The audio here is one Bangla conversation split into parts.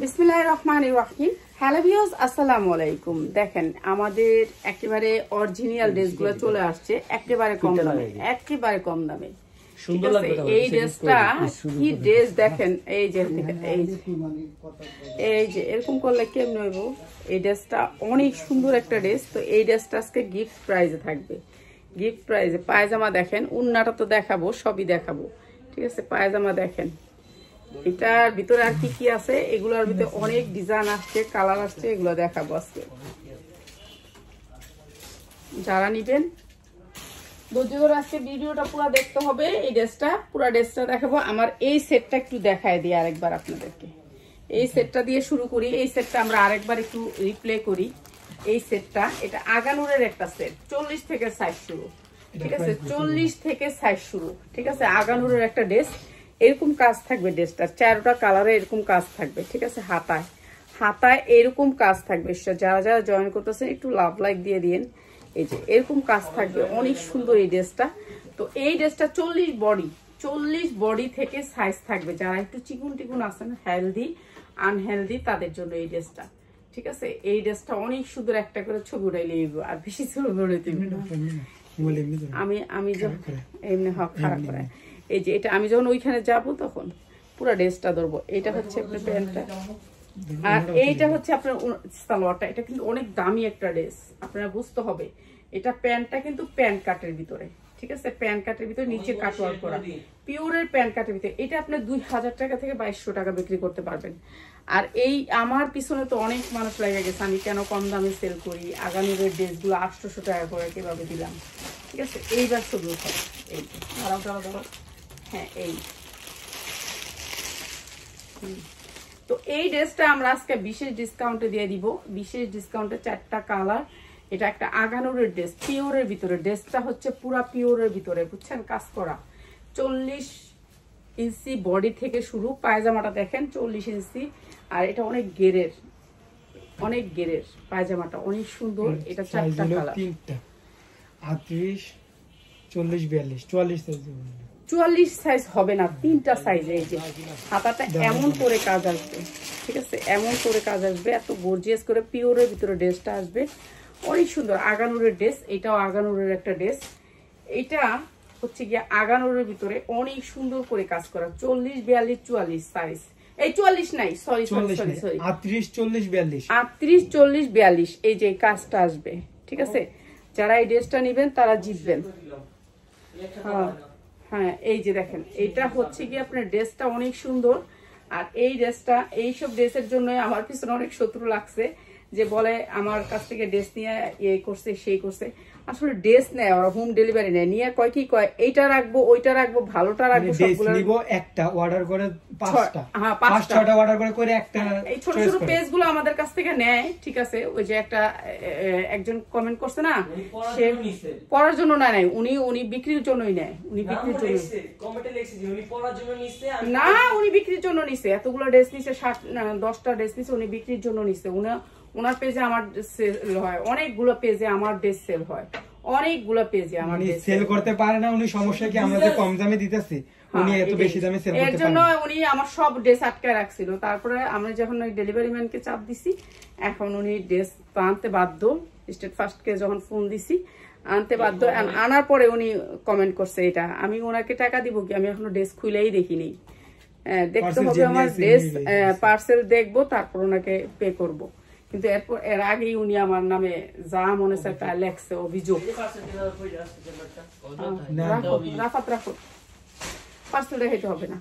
বিসমিল্লাহির রহমানির রহিম। হ্যালো ভিউয়ার্স, আসসালামু আলাইকুম। দেখেন আমাদের একেবারে অরিজিনাল ড্রেসগুলো চলে আসছে একেবারে কম দামে, একেবারে কম দামে। সুন্দর লাগবে। এই ড্রেসটা কি ড্রেস দেখেন, এই যে এরকম করলে কেমন হইব। এই ড্রেসটা অনেক সুন্দর একটা ড্রেস। তো এই ড্রেসটা আজকে গিফট প্রাইজে থাকবে, গিফট প্রাইজে। পায়জামা দেখেন, উন্নাটা তো দেখাবো, সবই দেখাবো, ঠিক আছে। পায়জামা দেখেন, এটার ভিতরে আর কি কি আছে, এগুলোর ভিতরে অনেক ডিজাইন আসছে, কালার আসছে, এগুলো দেখাবো আজকে। যারা নিবেন ধৈর্য ধরে আজকে ভিডিওটা পুরো দেখতে হবে। এই ড্রেসটা পুরো ড্রেসটা দেখাবো। আমার এই সেটটা একটু দেখায় দিই আরেকবার আপনাদেরকে। এই সেটটা দিয়ে শুরু করি। এই সেটটা আমরা আরেকবার একটু রিপ্লে করি। এই সেটটা, এটা আগানুরের একটা সেট, 40 থেকে 60 শুরু, ঠিক আছে। 40 থেকে 60 শুরু, ঠিক আছে। আগানুরের একটা ড্রেস, এরকম কাজ থাকবে ড্রেসটার, 4টা কালারে এরকম কাজ থাকবে, ঠিক আছে। হাতায় হাতায় এরকম কাজ থাকবে। যারা যারা জয়েন করতেছেন একটু লাভ লাইক দিয়ে দিন। এই যে এরকম কাজ থাকবে, অনেক সুন্দর এই ড্রেসটা। তো এই ড্রেসটা 40 বডি থেকে সাইজ থাকবে। যারা একটু চিকুন টিকুন আছেন, হেলদি আনহেলদি, তাদের জন্য এই ড্রেসটা, ঠিক আছে। এই ড্রেসটা অনেক সুন্দর। একটা করে ছবি উঠাইলে আর বেশি ছবি উঠাইতে আমি এমনি হক খারাপ করে। এই যে এটা আমি যখন ওইখানে যাব তখন পুরো ড্রেসটা ধরবো। এটা হচ্ছে আপনার প্যান্টটা, আর এইটা হচ্ছে আপনার সালোয়ারটা। এটা কিন্তু অনেক দামি একটা ড্রেস, আপনারা বুঝতে হবে। এটা প্যান্টটা কিন্তু প্যান্ট কাটের ভিতরে, ঠিক আছে। প্যান্ট কাটের ভিতরে নিচে কাটওয়ার্ক করা, পিওরের প্যান্ট কাটের ভিতরে। এটা আপনি 2000 টাকা থেকে 2200 টাকা বিক্রি করতে পারবেন। আর এই আমার পিছনে তো অনেক মানুষ লেগে গেছে, আমি কেন কম দামে সেল করি, আগামীদের ড্রেসগুলো 800 টাকা করে কিভাবে দিলাম, ঠিক আছে। এইবার ছবি উঠাবো। এই দাঁড়াও, হ্যাঁ এই। তো এই ড্রেসটা আমরা আজকে বিশেষ ডিসকাউন্টে দিয়ে দিব। বিশেষ ডিসকাউন্টে 4টা কালার। এটা একটা আগানুরের ড্রেস, পিওরের ভিতরে। ড্রেসটা হচ্ছে পুরা পিওরের ভিতরে, বুঝছেন, কাজ করা। 40 ইঞ্চি বডি থেকে শুরু। পায়জামাটা দেখেন 40 ইঞ্চি, আর এটা অনেক গেরের, অনেক গেরের পায়জামাটা, অনেক সুন্দর। এটা 4টা কালার, 38, 40, 42, 44 সাইজ। 44 সাইজ হবে না, 3টা সাইজ। এই যে হাতাটা এমন করে কাজ আসবে, ঠিক আছে, এমন করে কাজ আসবে, এত গর্জিয়াস করে পিওরের ভিতরে ড্রেসটা আসবে, অনেক সুন্দর। আগানুরের ড্রেস, এটাও আগানুরের একটা ড্রেস। এটা হচ্ছে গিয়ে আগানুরের ভিতরে অনেক সুন্দর করে কাজ করা। 40, 42, 44 সাইজ। এই 44 নাই, সরি 38, 40, 42, 38, 40, 42। এই যে কাজটা আসবে, ঠিক আছে। যারা এই ড্রেসটা নেবেন তারা জিতবেন। হ্যাঁ এই যে দেখেন, এটা হচ্ছে কি আপনার ড্রেসটা অনেক সুন্দর। আর এই ড্রেসটা, এইসব ড্রেসের জন্য আমার পিছনে অনেক শত্রু লাগছে, যে বলে আমার কাছ থেকে ড্রেস নিয়ে ইয়ে করছে, সেই করছে। আসলে ড্রেস নেয় ওরা, হোম ডেলিভারি নেয়, নিয়ে কয় কি কয়, এইটা রাখবো, ওইটা রাখবো, ভালোটা রাখবো, সবগুলো নিব। একটা অর্ডার করে 5টা, হ্যাঁ 5-6টা অর্ডার করে একটা। এই ছোট ছোট পেজগুলো আমাদের কাছ থেকে নেয়, ঠিক আছে। ওই যে একটা একজন কমেন্ট করছে না, সে পড়ার জন্য না নেয়, উনি বিক্রির জন্যই নেয়। উনি বিক্রির জন্য কমেন্টে লিখছে যে উনি পড়ার জন্য নিছে না, উনি বিক্রির জন্য নিছে। এতগুলো ড্রেস নিছে, 10টা ড্রেস নিছে, উনি বিক্রির জন্য নিছে। ওনার পেজে আমার সেল হয়, অনেকগুলো পেজে আমার ড্রেস সেল হয়, অনেকগুলো পেজে আমার ড্রেস সেল করতে পারে না। উনি সমস্যা কি, আমরা যে কম দামে দিতেছি, উনি এত বেশি দামে সেল করতে পারে না। এর জন্য উনি আমার সব ড্রেস আটকায় রাখছিল। তারপরে আমরা যখন ওই ডেলিভারি ম্যানকে চাপ দিছি, এখন উনি ড্রেস আনতে বাধ্য। স্টেট ফার্স্টকে যখন ফোন দিছি, আনতে বাধ্য। আনার পরে উনি কমেন্ট করছে, এটা আমি ওনাকে টাকা দিব কি, আমি এখনো ড্রেস খুলেই দেখিনি। দেখতে হবে আমার ড্রেস, পার্সেল দেখবো, তারপর ওনাকে পে করব। কিন্তু এর আগেই উনি আমার নামে যা মনে চায় তা লেখছে, অভিযোগ। রাখো, পার্সেল দেখাইতে হবে না।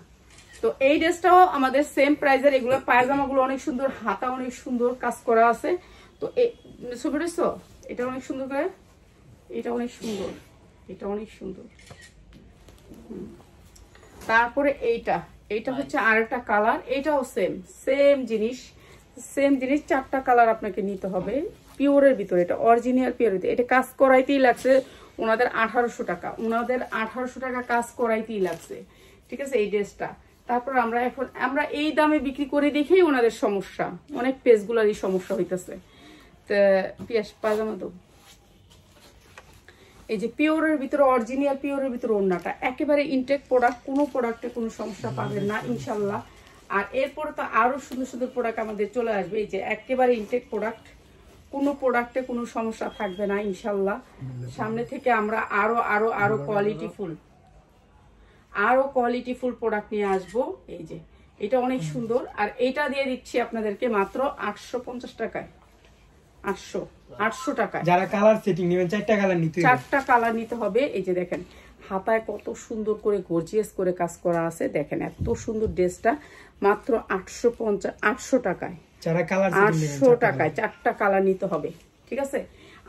তো এই ড্রেসটাও আমাদের সেম প্রাইজের। এগুলো পায়জামাগুলো অনেক সুন্দর, হাতা অনেক সুন্দর কাজ করা আছে। তো ছবি দেখছো, এটা অনেক সুন্দর করে, এটা অনেক সুন্দর, এটা অনেক সুন্দর। তারপরে এইটা হচ্ছে আরেকটা কালার। এটাও সেম জিনিস, 4টা কালার আপনাকে নিতে হবে পিওরের ভিতরে। এটা অরিজিনাল পিওর ভিতরে। এটা কাজ করাইতেই লাগছে ওনাদের 1800 টাকা, ওনাদের 1800 টাকা কাজ করাইতেই লাগছে, ঠিক আছে, এই ড্রেসটা। তারপর আমরা এই দামে বিক্রি করে দেখেই ওনাদের সমস্যা, অনেক পেজগুলারই সমস্যা হইতেছে। তো পায়জামা তো এই যে পিওরের ভিতরে, অরিজিনাল পিওরের ভিতরে ওড়নাটা একেবারে ইনটেক প্রোডাক্ট, কোনো প্রোডাক্টে কোনো সমস্যা পাবেন না ইনশাল্লাহ। আর এরপরে তো আরো সুন্দর সুন্দর প্রোডাক্ট আমাদের চলে আসবে, এই যে একেবারে ইনটেক প্রোডাক্ট, কোনো প্রোডাক্টে কোনো সমস্যা থাকবে না ইনশাল্লাহ। সামনে থেকে আমরা আরো আরো আরো কোয়ালিটিফুল প্রোডাক্ট নিয়ে আসবো। এই যে এটা অনেক সুন্দর, আর এটা দিয়ে দিচ্ছি আপনাদেরকে মাত্র 850 টাকায়। 800 টাকায়। যারা কালার সেটিং নেবেন 4টা কালার নিতে হবে, 4টা কালার নিতে হবে। এই যে দেখেন হাতায় কত সুন্দর করে গর্জিয়াস করে কাজ করা আছে, দেখেন এত সুন্দর ড্রেসটা মাত্র 800 টাকায়। যারা কালার 800 টাকায় 4টা কালার নিতে হবে, ঠিক আছে।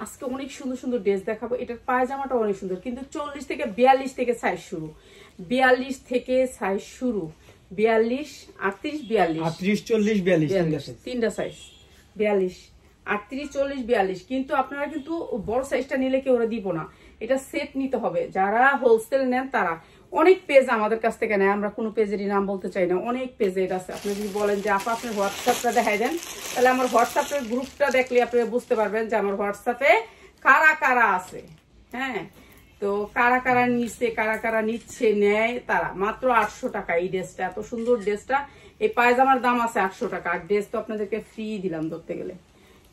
আজকে অনেক সুন্দর সুন্দর ড্রেস দেখাবো। এটার পায়জামাটা অনেক সুন্দর, কিন্তু 40 থেকে 42 থেকে সাইজ শুরু, 42 থেকে সাইজ শুরু, 42, 38, 42, 38, 40, 42 তিনটা সাইজ, 42, 38, 40, 42। কিন্তু আপনারা কিন্তু বড় সাইজটা নিলে কেউ ওরা দিব না, এটা সেট নিতে হবে। যারা হোলসেল নেন তারা, অনেক পেজ আমাদের কাছ থেকে নেয়, আমরা কোনো পেজেরই নাম বলতে চাই না, অনেক পেজ এটা আছে। আপনি যদি বলেন যে আপা আপনার হোয়াটসঅ্যাপটা দেখাই দেন, তাহলে আমার হোয়াটসঅ্যাপের গ্রুপটা দেখলে আপনারা বুঝতে পারবেন যে আমার হোয়াটসঅ্যাপে কারা কারা আছে। হ্যাঁ, তো কারা কারা নিচ্ছে, কারা কারা নিচ্ছে নেয় তারা। মাত্র 800 টাকা এই ড্রেসটা, এত সুন্দর ড্রেসটা। এই পায়জামার দাম আছে 800 টাকা, আর ড্রেস তো আপনাদেরকে ফ্রি দিলাম ধরতে গেলে,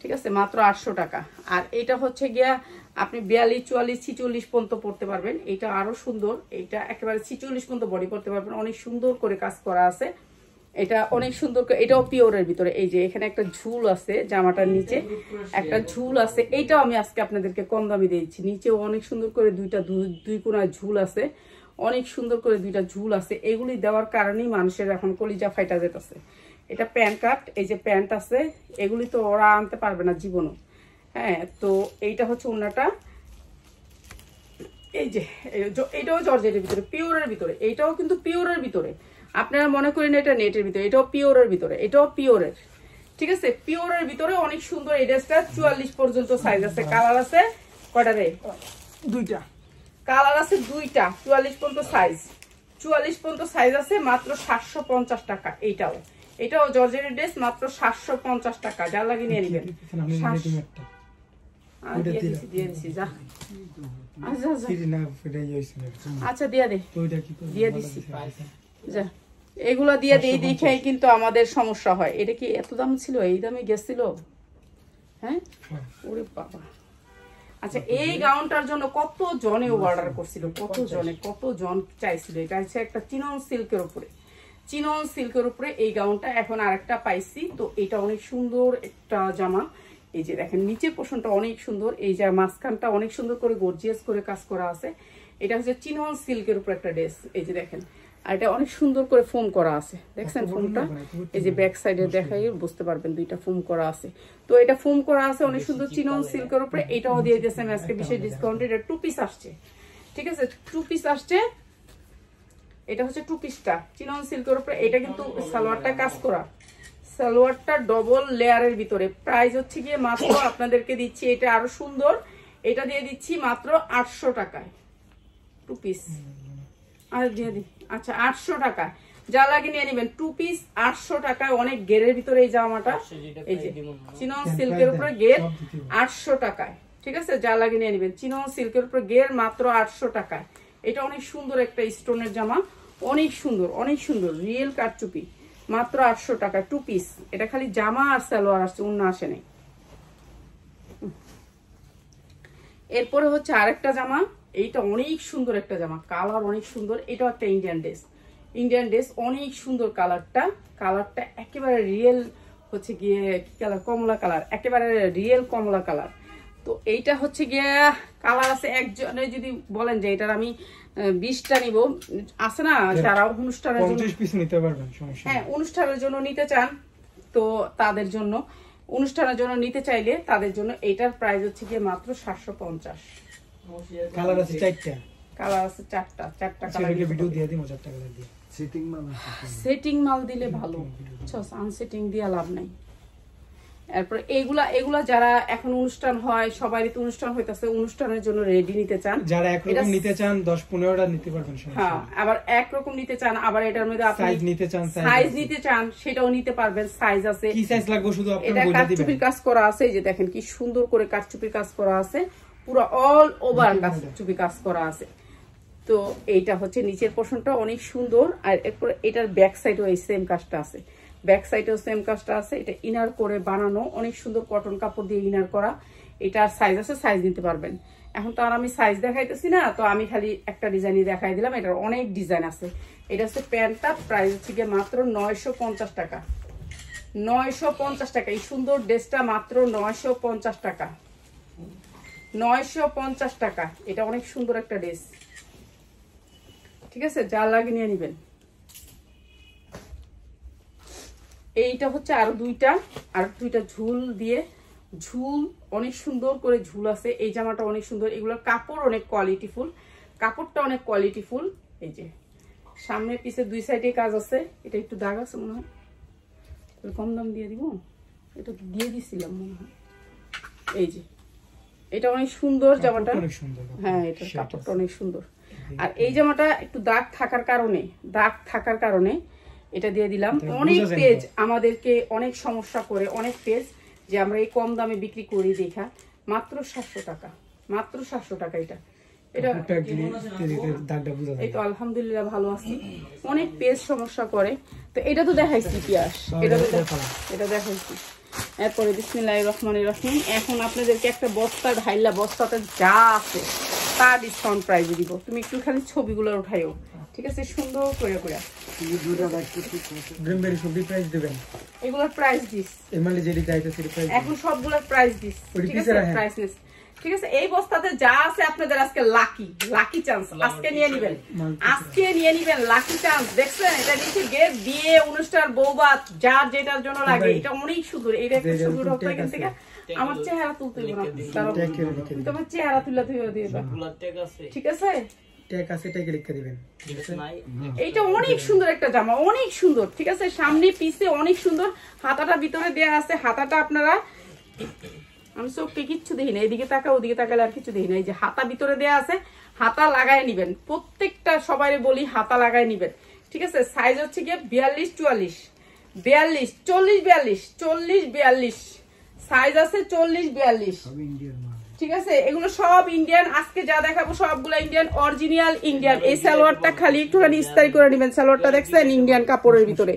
ঠিক আছে, মাত্র 800 টাকা। আর এটা হচ্ছে গিয়া আপনি 42, 44, 46 পর্যন্ত পড়তে পারবেন। এটা আরো সুন্দর, এটা একেবারে 46 পর্যন্ত বডি পড়তে পারবেন, অনেক সুন্দর করে কাজ করা আছে। এটা অনেক সুন্দর করে, এটাও পিওরের ভিতরে। এই যে এখানে একটা ঝুল আছে, জামাটার নিচে একটা ঝুল আছে, এইটাও আমি আজকে আপনাদেরকে কম দামে দিয়েছি। নিচেও অনেক সুন্দর করে দুই কোণায় ঝুল আছে, অনেক সুন্দর করে 2টা ঝুল আছে। এগুলি দেওয়ার কারণেই মানুষের এখন কলিজা ফাইটা যেতেছে। এটা প্যান্ট কাট, এই যে প্যান্ট আছে, এগুলি তো ওরা আনতে পারবে না জীবনও। হ্যাঁ, তো এইটা হচ্ছে ওনাটা। এই যে এটাও জর্জেটের ভিতরে, পিওরের ভিতরে, এইটাও কিন্তু পিওরের ভিতরে। আপনারা মনে করেন এটা নেটের ভিতরে, এটাও পিওরের ভিতরে, এটাও পিওরের, ঠিক আছে, পিওরের ভিতরে অনেক সুন্দর। এই ড্রেসটা 44 পর্যন্ত সাইজ আছে, কালার আছে কয়টা রে? 2টা কালার আছে, 2টা, 44 পর্যন্ত সাইজ, 44 পর্যন্ত সাইজ আছে, মাত্র 750 টাকা। এটাও জর্জেটের ড্রেস, মাত্র 750 টাকা। যা লাগে নিয়ে নেবেন। আচ্ছা দিয়ে দিচ্ছি, এগুলো দিয়ে দিই দেখে কিন্তু আমাদের সমস্যা হয়। এটা কি এত দাম ছিল? এই দামে গেছিল? হ্যাঁ, ওরে বাবা। আচ্ছা, এই গাউনটার জন্য কত জনে অর্ডার করছিল, কত জন চাইছিল। এটা হচ্ছে একটা চিনন সিল্কের উপরে এই গাউনটা। এখন আরেকটা পাইছি, তো এটা অনেক সুন্দর একটা জামা। এই যে দেখেন নিচের পোর্শনটা অনেক সুন্দর, এই যে মাঝখানটা অনেক সুন্দর করে গর্জিয়াস করে কাজ করা আছে। এটা হচ্ছে চিনন সিল্কের উপর একটা ড্রেস, এই যে দেখেন। আর এটা অনেক সুন্দর করে ফোম করা আছে, দেখছেন ফোমটা? এই যে ব্যাক সাইডে দেখাই বুঝতে পারবেন, 2টা ফোম করা আছে। তো এটা ফোম করা আছে অনেক সুন্দর চিনন সিল্কের উপরে। এটাও দিয়ে দিয়েছেন আজকে বিশেষ ডিসকাউন্টে। এটা 2 পিস আসছে, ঠিক আছে, 2 পিস আসছে। এটা হচ্ছে 2 পিসটা চিনন সিল্কের উপরে। এটা কিন্তু সালোয়ারটা কাজ করা, সালোয়ারটা ডবল লেয়ারের ভিতরে। প্রাইস হচ্ছে গিয়ে মাত্র আপনাদেরকে দিচ্ছি, এটা আরো সুন্দর, এটা দিয়ে দিচ্ছি মাত্র 800 টাকায় 2 পিস। আর দিয়ে দিই, আচ্ছা 800 টাকা। যা লাগে নিয়ে নেবেন, 2 পিস 800 টাকায়। অনেক গেরের ভিতরে এই জামাটা, এই যে চিনন সিল্কের উপরে গের, 800 টাকায়, ঠিক আছে। যা লাগে নিয়ে নেবেন, চিনন সিল্কের উপরে গের, মাত্র 800 টাকায়। এটা অনেক সুন্দর একটা স্টোনের জামা, অনেক সুন্দর রিয়েল কারচুপি, মাত্র 800 টাকা 2 পিস। এটা খালি জামা আর সালোয়ার আসছে, অন্য আসে নাই। এরপরে হচ্ছে আরেকটা জামা, এইটা অনেক সুন্দর একটা জামা, কালার অনেক সুন্দর। এটাও একটা ইন্ডিয়ান ড্রেস, অনেক সুন্দর কালারটা একেবারে রিয়েল হচ্ছে গিয়ে কি কালার? কমলা কালার, একেবারে রিয়েল কমলা কালার। তো এইটা হচ্ছে গিয়ে কালার আছে, একজনে যদি বলেন যে এটার আমি 20টা নিব, আছে না যারা অনুষ্ঠানের জন্য 50 পিস নিতে পারবেন, সমস্যা নেই। হ্যাঁ, অনুষ্ঠানের জন্য নিতে চান, তো তাদের জন্য, অনুষ্ঠানের জন্য নিতে চাইলে তাদের জন্য এইটার প্রাইস হচ্ছে গিয়ে মাত্র 750। কালার আছে 4টা, কালার আছে 4টা কালার। ভিডিও দিয়ে দিই, 4টা কালার দিয়ে। সেটিং মাল দিলে ভালো, আনসেটিং দিয়ে লাভ নাই। এরপর এগুলা যারা এখন অনুষ্ঠান হয়, সবারই তো অনুষ্ঠান হইতাছে, অনুষ্ঠানের জন্য রেডি নিতে চান, যারা একরকম নিতে চান 10-15টা নিতে পারবেন। হ্যাঁ, আবার একরকম নিতে চান, আবার এটার মধ্যে আপনি সাইজ নিতে চান, সেটাও নিতে পারবেন। সাইজ আছে, কি সাইজ লাগবে শুধু আপনি বলে দিবেন। এটা কারচুপির কাজ করা আছে, এই যে দেখেন কি সুন্দর করে কারচুপির কাজ করা আছে, পুরো অল ওভার কারচুপি কাজ করা আছে। তো এইটা হচ্ছে নিচের পোর্শনটা অনেক সুন্দর। আর এরপর এটার ব্যাক সাইডেও এই সেম কাজটা আছে, ব্যাক সাইডেও সেম কাজটা আছে। এটা ইনার করে বানানো, অনেক সুন্দর কটন কাপড় দিয়ে ইনার করা। এটার সাইজ আছে, সাইজ নিতে পারবেন। এখন তো আর আমি সাইজ দেখাইতেছি না, তো আমি খালি একটা ডিজাইনই দেখাই দিলাম। এটার অনেক ডিজাইন আছে। এটা হচ্ছে প্যান্টটা, প্রাইস হচ্ছে গিয়ে মাত্র 950 টাকা। 950 টাকা। এই সুন্দর ড্রেসটা মাত্র 950 টাকা। 950 টাকা। এটা অনেক সুন্দর একটা ড্রেস, ঠিক আছে, যা লাগে নিয়ে নিবেন। এইটা হচ্ছে আরো দুইটা ঝুল দিয়ে, ঝুল অনেক সুন্দর করে ঝুল আছে। এই জামাটা অনেক সুন্দর, এগুলোর কাপড় অনেক কোয়ালিটিফুল, কাপড়টা অনেক কোয়ালিটিফুল। এই যে সামনে পিছে দুই সাইডে কাজ আছে। এটা একটু দাগ আছে মনে হয়, কম দাম দিয়ে দিব, এটা দিয়ে দিছিলাম মনে হয়। এই যে এটা অনেক সুন্দর জামাটা, হ্যাঁ এটার কাপড়টা অনেক সুন্দর। আর এই জামাটা একটু দাগ থাকার কারণে এটা দিয়ে দিলাম। অনেক পেজ আমাদেরকে অনেক সমস্যা করে, অনেক পেজ যে আমরা এই কম দামে বিক্রি করি দেখা। মাত্র 700 টাকা, মাত্র 700 টাকা। এটা এই তো আলহামদুলিল্লাহ ভালো আছি। অনেক পেজ সমস্যা করে, তো এটা তো দেখাইছি পিয়াস, এটা দেখাইছি। এরপরে বিসমিল্লাহির রহমানির রহিম। এখন আপনাদেরকে একটা বস্তা ঢাইলা, বস্তাতে যা আছে তা ডিসকাউন্ট প্রাইসে দিব। তুমি একটু খালি ছবিগুলো উঠাইও, ঠিক আছে, সুন্দর করে করে। এগুলোর প্রাইস দিস, এখন সবগুলোর প্রাইস দিস, ঠিক আছে, প্রাইস নিস, ঠিক আছে। এই বস্তাতে যা আছে আপনাদের আজকে লাকি চান্স, আজকে নিয়ে নিবেন, আজকে নিয়ে নিবেন, লাকি চান্স। দেখছেন এটা নিচে গেট বিয়ে অনুষ্ঠান বৌবাত যার যেটার জন্য লাগে। এটা অনেক সুন্দর। এটা একটা সুন্দর এখান থেকে আমার চেহারা তুলতে হবে না, তোমার চেহারা তুলে দিয়ে দাও, ঠিক আছে। এইটা অনেক সুন্দর একটা জামা, অনেক সুন্দর, ঠিক আছে। সামনে পিছে অনেক সুন্দর। হাতাটা ভিতরে দেয়া আছে। হাতাটা আপনারা, আমি চোখকে কিচ্ছু দেখি না, এদিকে তাকা ওদিকে তাকালে আর কিছু দেখি না। এই যে হাতা ভিতরে দেয়া আছে, হাতা লাগাই নিবেন। প্রত্যেকটা সবাই বলি হাতা লাগাই নিবেন, ঠিক আছে। সাইজ হচ্ছে গিয়ে 42, 44, 42, 40, 42, 40, 42 সাইজ আছে, 40, 42, ঠিক আছে। এগুলো সব ইন্ডিয়ান। আজকে যা দেখাবো সবগুলো ইন্ডিয়ান, অরিজিনাল ইন্ডিয়ান। এই সালোয়ারটা খালি একটুখানি ইস্তারি করে নিবেন। সালোয়ারটা দেখছেন ইন্ডিয়ান কাপড়ের ভিতরে,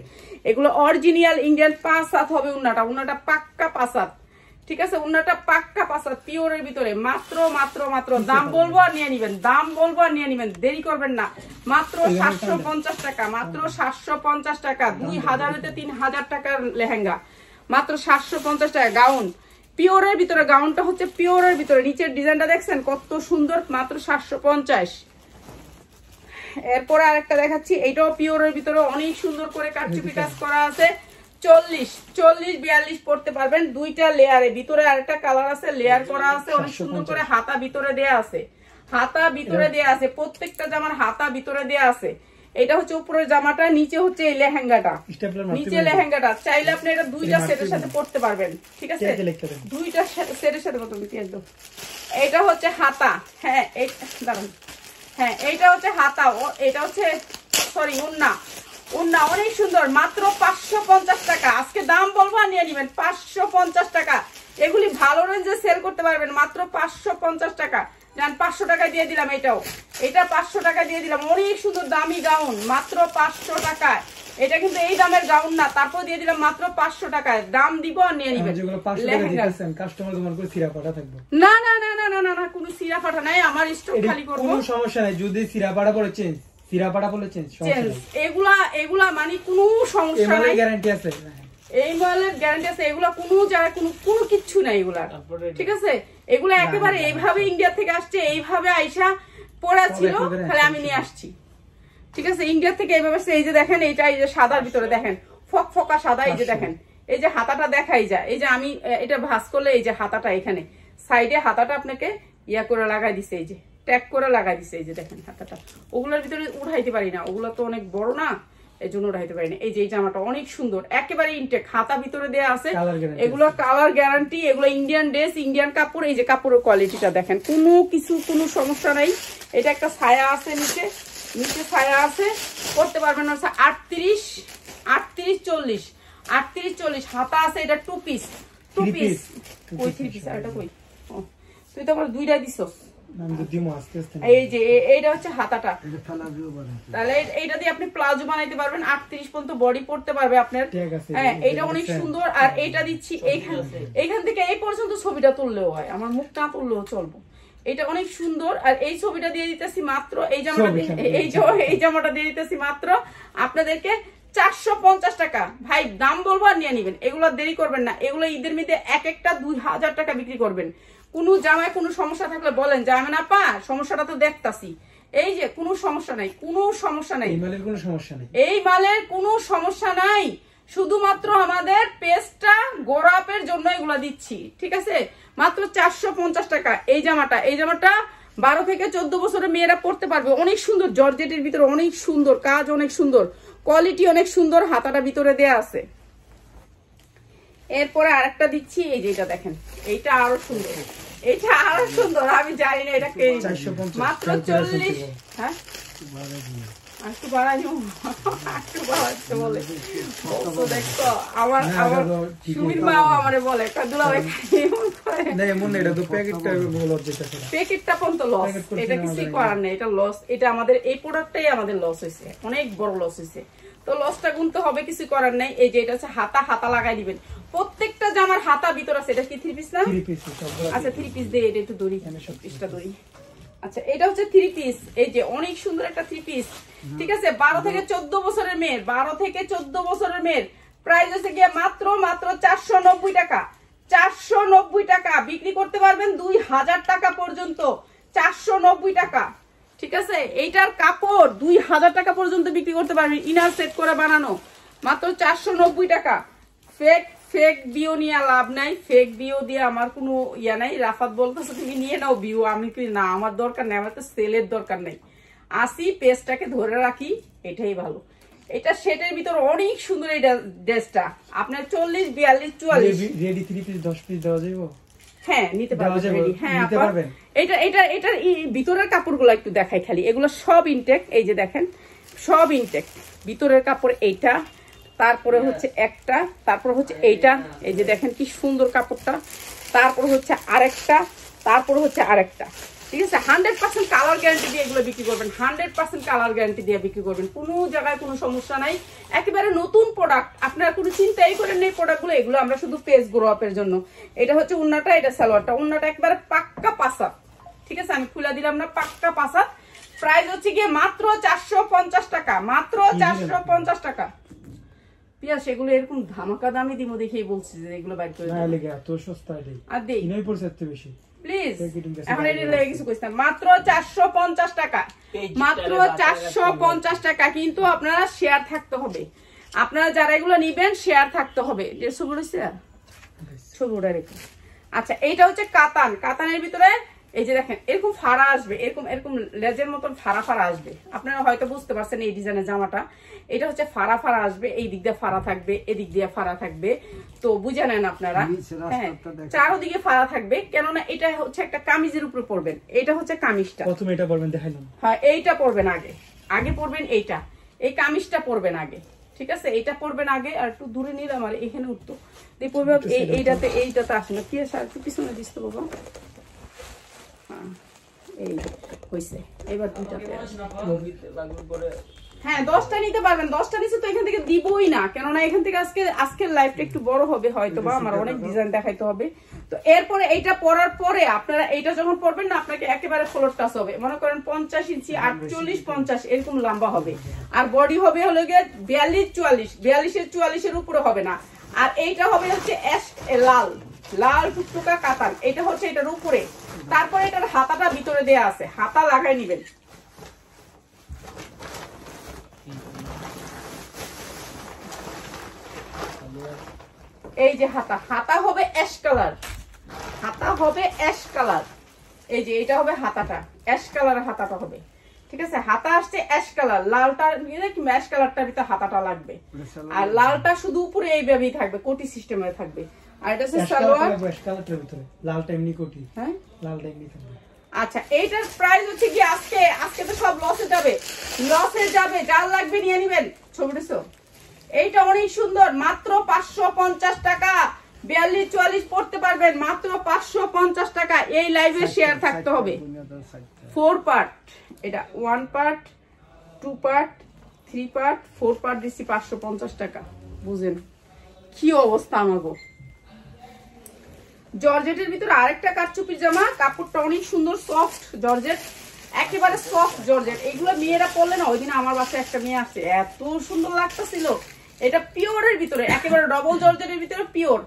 এগুলো অরিজিনাল ইন্ডিয়ান। 5 হাত হবে উন্নাটা পাক্কা 5 হাত, ঠিক আছে। উন্নাটা পাক্কা 5 হাত পিওরের ভিতরে। মাত্র মাত্র মাত্র দাম বলবো আর নিয়ে নিবেন, দাম বলবো আর নিয়ে নিবেন, দেরি করবেন না। মাত্র 750 টাকা, মাত্র 750 টাকা। 2000 হতে 3000 টাকার লেহেঙ্গা, মাত্র 750 টাকা। গাউন পিওরের ভিতরে, গাউনটা হচ্ছে পিওরের ভিতরে। নিচের ডিজাইনটা দেখছেন কত সুন্দর, মাত্র 750। এরপরে আরেকটা দেখাচ্ছি, এইটাও পিওরের ভিতরে অনেক সুন্দর করে কাটচুপি কাজ করা আছে। 40, 42 পড়তে পারবেন। দুইটা লেয়ারে, ভিতরে আরেকটা কালার আছে, লেয়ার করা আছে, অনেক সুন্দর করে হাতা ভিতরে দেয়া আছে, হাতা ভিতরে দেয়া আছে। প্রত্যেকটা জামার হাতা ভিতরে দেয়া আছে। এটা হচ্ছে উপরের জামাটা, নিচে হচ্ছে এই লেহেঙ্গাটা, নিচে লেহেঙ্গাটা। চাইলে আপনি এটা দুইটা সেটের সাথে পড়তে পারবেন, ঠিক আছে, দুইটা সেটের সাথে পড়তে একদম। এটা হচ্ছে হাতা, হ্যাঁ দাঁড়ান, হ্যাঁ এইটা হচ্ছে হাতা, এটা হচ্ছে সরি ওন্না। ওন্না অনেক সুন্দর, মাত্র 550 টাকা। আজকে দাম বলবো নিয়ে নিবেন, 550 টাকা। এগুলি ভালো রেঞ্জে সেল করতে পারবেন, মাত্র 550 টাকা। জান 500 টাকা দিয়ে দিলাম। এটাও, এটা 500 টাকা দিয়ে দিলাম। অনেক সুন্দর দামি গাউন, মাত্র 500 টাকায়। এটা কিন্তু এই দামের গাউন না, তারপর দিয়ে দিলাম মাত্র 500 টাকায়। দাম দিব আর নিয়ে নিবেন। না না না না না না না, কোনো সিরা ফাটা নাই, আমার স্টক খালি করব, কোনো সমস্যা নাই। যদি সিরা ফাটা পড়ে চেঞ্জ, সিরা ফাটা পড়লে চেঞ্জ, এগুলা মানে কোনো সমস্যা নাই, গ্যারান্টি আছে, এই মালের গ্যারান্টি আছে। এগুলা কোনো জায়গায় কোনো কিচ্ছু নাই এগুলা, ঠিক আছে। এগুলা একেবারে এইভাবে ইন্ডিয়া থেকে আসছে, এইভাবে আইসা পড়া ছিল, তাহলে আমি নিয়ে আসছি, ঠিক আছে। ইন্ডিয়া থেকে এইভাবে। এই যে দেখেন, এইটা এই যে সাদার ভিতরে দেখেন, ফকফকা সাদা। এই যে দেখেন, এই যে হাতাটা দেখাই যায়, এই যে আমি এটা ভাঁজ করলে এই যে হাতাটা এখানে সাইডে হাতাটা আপনাকে ইয়া করে লাগাই দিছে, এই যে ট্যাগ করে লাগাই দিছে, এই যে দেখেন হাতাটা। ওগুলোর ভিতরে উঠাইতে পারি না, ওগুলো তো অনেক বড় না, এই জন্য উঠাইতে পারি না। এই যে এই জামাটা অনেক সুন্দর, একেবারে ইনটেক, হাতা ভিতরে দেয়া আছে। এগুলো কালার গ্যারান্টি, এগুলো ইন্ডিয়ান ড্রেস, ইন্ডিয়ান কাপড়। এই যে কাপড়ের কোয়ালিটিটা দেখেন, কোনো সমস্যা নাই। এটা একটা ছায়া আছে, নিচে ছায়া আছে, করতে পারবেন না। 38, 40, 40 হাতা আছে। এটা 2 পিস, 2 পিস। কই 3 পিস? আর এটা কই? তুই তো আবার দুইটা দিছস। এই যে এইটা হচ্ছে হাতাটা, তাহলে এইটা দিয়ে আপনি প্লাজো বানাইতে পারবেন, 38 পর্যন্ত বডি পড়তে পারবে আপনার। হ্যাঁ এইটা অনেক সুন্দর। আর এইটা দিচ্ছি এইখান থেকে এই পর্যন্ত ছবিটা তুললেও হয়, আমার মুখ না তুললেও চলবো। এটা অনেক সুন্দর। আর এই ছবিটা দিয়ে দিতেছি মাত্র, এই জামাটা দিয়ে দিতেছি মাত্র আপনাদেরকে 450 টাকা। ভাই দাম বলবো আর নিয়ে নিবেন, এগুলো দেরি করবেন না। এগুলো ঈদের মধ্যে এক একটা 2000 টাকা বিক্রি করবেন। কোনো জামায় কোনো সমস্যা থাকলে বলেন যে আমি না পা সমস্যাটা তো দেখতাছি। এই যে কোনো সমস্যা নাই, কোনো সমস্যা নাই, এই মালের কোনো সমস্যা নাই। শুধুমাত্র আমাদের পেজটা গোরাপের জন্য এগুলা দিচ্ছি, ঠিক আছে? মাত্র 450 টাকা। এই জামাটা 12 থেকে 14 বছরের মেয়েরা পড়তে পারবে। অনেক সুন্দর, জর্জেটের ভিতরে অনেক সুন্দর কাজ, অনেক সুন্দর কোয়ালিটি, অনেক সুন্দর, হাতাটা ভিতরে দেয়া আছে। এরপরে আরেকটা দিচ্ছি, এই যে এটা দেখেন, এইটা আরো সুন্দর, এটা আরো সুন্দর। আমি জানি না এটা কে, মাত্র 40। হ্যাঁ একটু বাড়াই একটু বাড়াচ্ছে বলে দেখতো আমার সুমির মাও আমারে বলে দুলা ভাই প্যাকেটটা পর্যন্ত লস, এটা কিছুই করার নেই, এটা লস। এটা আমাদের এই প্রোডাক্টটাই আমাদের লস হয়েছে, অনেক বড় লস হয়েছে। তো লসটা গুনতে হবে, কিছু করার নেই। এই যে এটা হচ্ছে হাতা লাগাই দিবেন। প্রত্যেকটা জামার হাতা ভিতর আছে। এটা কি 3 পিস না? আচ্ছা 3 পিস দিয়ে এটা একটু দড়ি, পিসটা দড়ি। আচ্ছা এটা হচ্ছে 3 পিস। এই যে অনেক সুন্দর একটা 3 পিস, ঠিক আছে? 12 থেকে 14 বছরের মেয়ের, 12 থেকে 14 বছরের মেয়ের প্রাইস হচ্ছে গিয়ে মাত্র 490 টাকা। 490 টাকা বিক্রি করতে পারবেন 2000 টাকা পর্যন্ত। 490 টাকা, ঠিক আছে? এইটার কাপড় 2000 টাকা পর্যন্ত বিক্রি করতে পারবেন, ইনার সেট করে বানানো, মাত্র 490 টাকা। ফেক বিও নিয়ে লাভ নাই, ফেক বিও দিয়ে আমার কোনো ইয়া নাই। রাফাত বলতেছে তুমি নিয়ে নাও বিও, আমি কি না, আমার দরকার নেই, আমার তো সেলের দরকার নেই। আসি পেজটাকে ধরে রাখি, এটাই ভালো। এটা সেটের ভিতর অনেক সুন্দর। এই ড্রেসটা আপনার 40, 42, 44 রেডি 3 পিস 10 পিস দেওয়া যাবে। হ্যাঁ নিতে পারবেন। হ্যাঁ এটার ভিতরের কাপড়গুলো একটু দেখাই খালি, এগুলো সব ইনটেক। এই যে দেখেন সব ইনটেক ভিতরের কাপড়। এইটা, তারপরে হচ্ছে একটা, তারপর হচ্ছে এইটা, এই যে দেখেন কি সুন্দর কাপড়টা, তারপর হচ্ছে আরেকটা, তারপর হচ্ছে আরেকটা, ঠিক আছে? 100% কালার গ্যারান্টি দিয়ে এগুলো বিক্রি করবেন, 100% কালার গ্যারান্টি দিয়ে বিক্রি করবেন, কোনো জায়গায় কোনো সমস্যা নাই। একেবারে নতুন প্রোডাক্ট, আপনারা কোনো চিন্তাই করেন এই প্রোডাক্টগুলো, এগুলো আমরা শুধু পেজ গ্রো আপের জন্য। এটা হচ্ছে উন্নাটা, এটা সালোয়ারটা। উন্নাটা একবারে পাক্কা পাসা, ঠিক আছে? আমি খুলে দিলাম না, পাক্কা পাসা। প্রাইস হচ্ছে গিয়ে মাত্র 450 টাকা, মাত্র 450 টাকা। পিয়া সেগুলো এরকম ধামাকা দামি দিমো দেখেই বলছি যে এগুলো বাইর করে না লাগে এত সস্তা দেই আর দেই নই পড়ছে এত বেশি প্লিজ। এখন এটা লাগে কিছু কইছ না, মাত্র 450 টাকা, মাত্র 450 টাকা। কিন্তু আপনারা শেয়ার থাকতে হবে, আপনারা যারা এগুলো নেবেন শেয়ার থাকতে হবে। 150 বলেছে ছবি ওটা রেখে। আচ্ছা এইটা হচ্ছে কাতান, কাতানের ভিতরে এই যে দেখেন এরকম ফাড়া আসবে, এরকম এরকম লেজের মতন ফাড়া আসবে। আপনারা হয়তো বুঝতে পারছেন এই ডিজাইনের জামাটা। এটা হচ্ছে ফাড়া আসবে, এই দিক দিয়ে ফাড়া থাকবে, এদিক দিয়ে ফাড়া থাকবে। তো বুঝে নেন আপনারা, হ্যাঁ চারোদিকে ফাড়া থাকবে, কেননা এটা হচ্ছে একটা কামিজের উপরে পরবেন। এটা হচ্ছে কামিজটা, প্রথমে এটা পরবেন দেখাইলাম। হ্যাঁ এইটা পরবেন আগে পরবেন এইটা, এই কামিজটা পরবেন আগে, ঠিক আছে? এইটা পরবেন আগে। আর একটু দূরে নিলাম, আর এখানে উঠতো এইটাতে আসে না। কি আছে পিছনে দিস তো বাবা। এই হইছে, এবার দুইটাতে হ্যাঁ 10টা নিতে পারবেন। 10টা নিচে তো এখান থেকে দিবই না, কেননা এখান থেকে আজকের লাইফটা একটু বড় হবে হয়তো, বা আমার অনেক ডিজাইন দেখাইতে হবে। তো এরপরে এইটা পরার পরে আপনারা এইটা যখন পরবেন না, আপনাকে একেবারে ফ্লোর টাচ হবে। মনে করেন 50 ইঞ্চি 48, 50 এরকম লম্বা হবে। আর বডি হবে হলো গিয়ে 42, 44, 42 44 উপরে হবে না। আর এইটা হবে হচ্ছে লাল টুকটুকা কাতান, এটা হচ্ছে এটার উপরে। তারপরে এটার হাতাটা ভিতরে দেয়া আছে, হাতা লাগাই নিবেন। এই যে হাতা হবে অ্যাশ কালার, হাতা হবে অ্যাশ কালার। এই যে এটা হবে হাতাটা, অ্যাশ কালার হাতাটা হবে, ঠিক আছে? হাতা আসছে অ্যাশ কালার, লালটা অ্যাশ কালারটার ভিতরে হাতাটা লাগবে। আর লালটা শুধু উপরে এইভাবেই থাকবে, কোটি সিস্টেমে থাকবে। আর এটা হচ্ছে সালোয়ার, অ্যাশ কালারটার ভিতরে লালটা এমনি কোটি, হ্যাঁ লালটা এমনি থাকবে। আচ্ছা এইটার প্রাইস হচ্ছে কি আজকে তো সব লসে যাবে, যার লাগবে নিয়ে নেবেন। ছবিটা এইটা অনেক সুন্দর, মাত্র 550 টাকা, 42-44 পড়তে পারবেন মাত্র 550 টাকা। এই লাইভে শেয়ার থাকতে হবে। 4 পার্ট, এটা 1 পার্ট, 2 পার্ট, 3 পার্ট, 4 পার্ট দিচ্ছি 550 টাকা। বুঝেন কি অবস্থা আমাগো। জর্জেটের ভিতরে আরেকটা কারচুপির জামা, কাপড়টা অনেক সুন্দর, সফট জর্জেট, একেবারে সফট জর্জেট। এগুলো মেয়েরা পরলে না, ওই দিন আমার বাসায় একটা মেয়ে আছে, এত সুন্দর লাগতেছিল। এটা পিওরের ভিতরে, একেবারে ডবল জর্জেটের ভিতরে পিওর,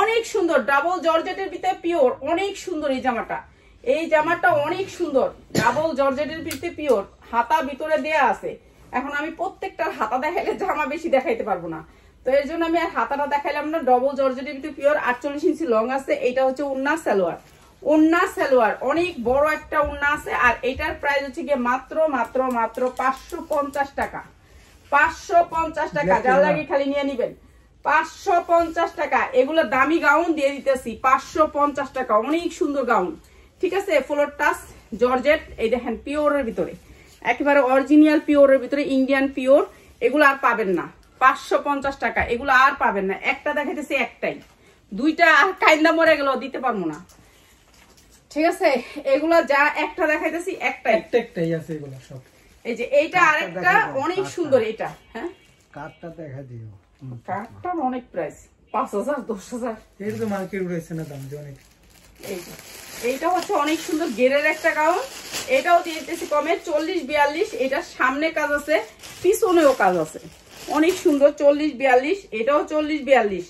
অনেক সুন্দর। ডাবল জর্জেটের ভিতরে পিওর, অনেক সুন্দর এই জামাটা। এই জামাটা অনেক সুন্দর, ডাবল জর্জেটের ভিতরে পিওর, হাতা ভিতরে দেয়া আছে। এখন আমি প্রত্যেকটার হাতা দেখাইলে জামা বেশি দেখাইতে পারবো না, তো এর জন্য আমি আর হাতাটা দেখাইলাম না। ডবল জর্জেটের ভিতরে পিওর, 48 ইঞ্চি লং আছে। এটা হচ্ছে ওন্না সালোয়ার, ওন্না সালোয়ার অনেক বড় একটা ওন্না আছে। আর এটার প্রাইস হচ্ছে গিয়ে মাত্র মাত্র মাত্র 550 টাকা। 550 টাকা, যার লাগে খালি নিয়ে নিবেন। 550 টাকা। এগুলো দামি গাউন দিয়ে দিতেছি 550 টাকা, অনেক সুন্দর গাউন। ঠিক আছে, ফ্লোর টাচ জর্জেট, এই দেখেন পিওরের ভিতরে, একেবারে অরিজিনাল পিওরের ভিতরে, ইন্ডিয়ান পিওর। এগুলো আর পাবেন না, 550 টাকা। এগুলো আর পাবেন না। একটা দেখাইতেছি একটাই, দুইটা আর কাইন্দা মরে গেল, দিতে পারবো না। ঠিক আছে, এগুলো যা একটা দেখাইতেছি একটাই আছে এগুলো সব। এই যে এইটা আরেকটা অনেক সুন্দর, এটা হ্যাঁ কাটটা দেখা দিও। কাটটার অনেক প্রাইস, 5000 10000 এর তো মার্কেট রয়েছে না, দাম অনেক। এইটা হচ্ছে অনেক সুন্দর গেরের একটা গাউন, এটাও দিয়েছি কমে 40-42। এটার সামনে কাজ আছে, পিছনেও কাজ আছে, অনেক সুন্দর। 40-42, এটাও 40-42।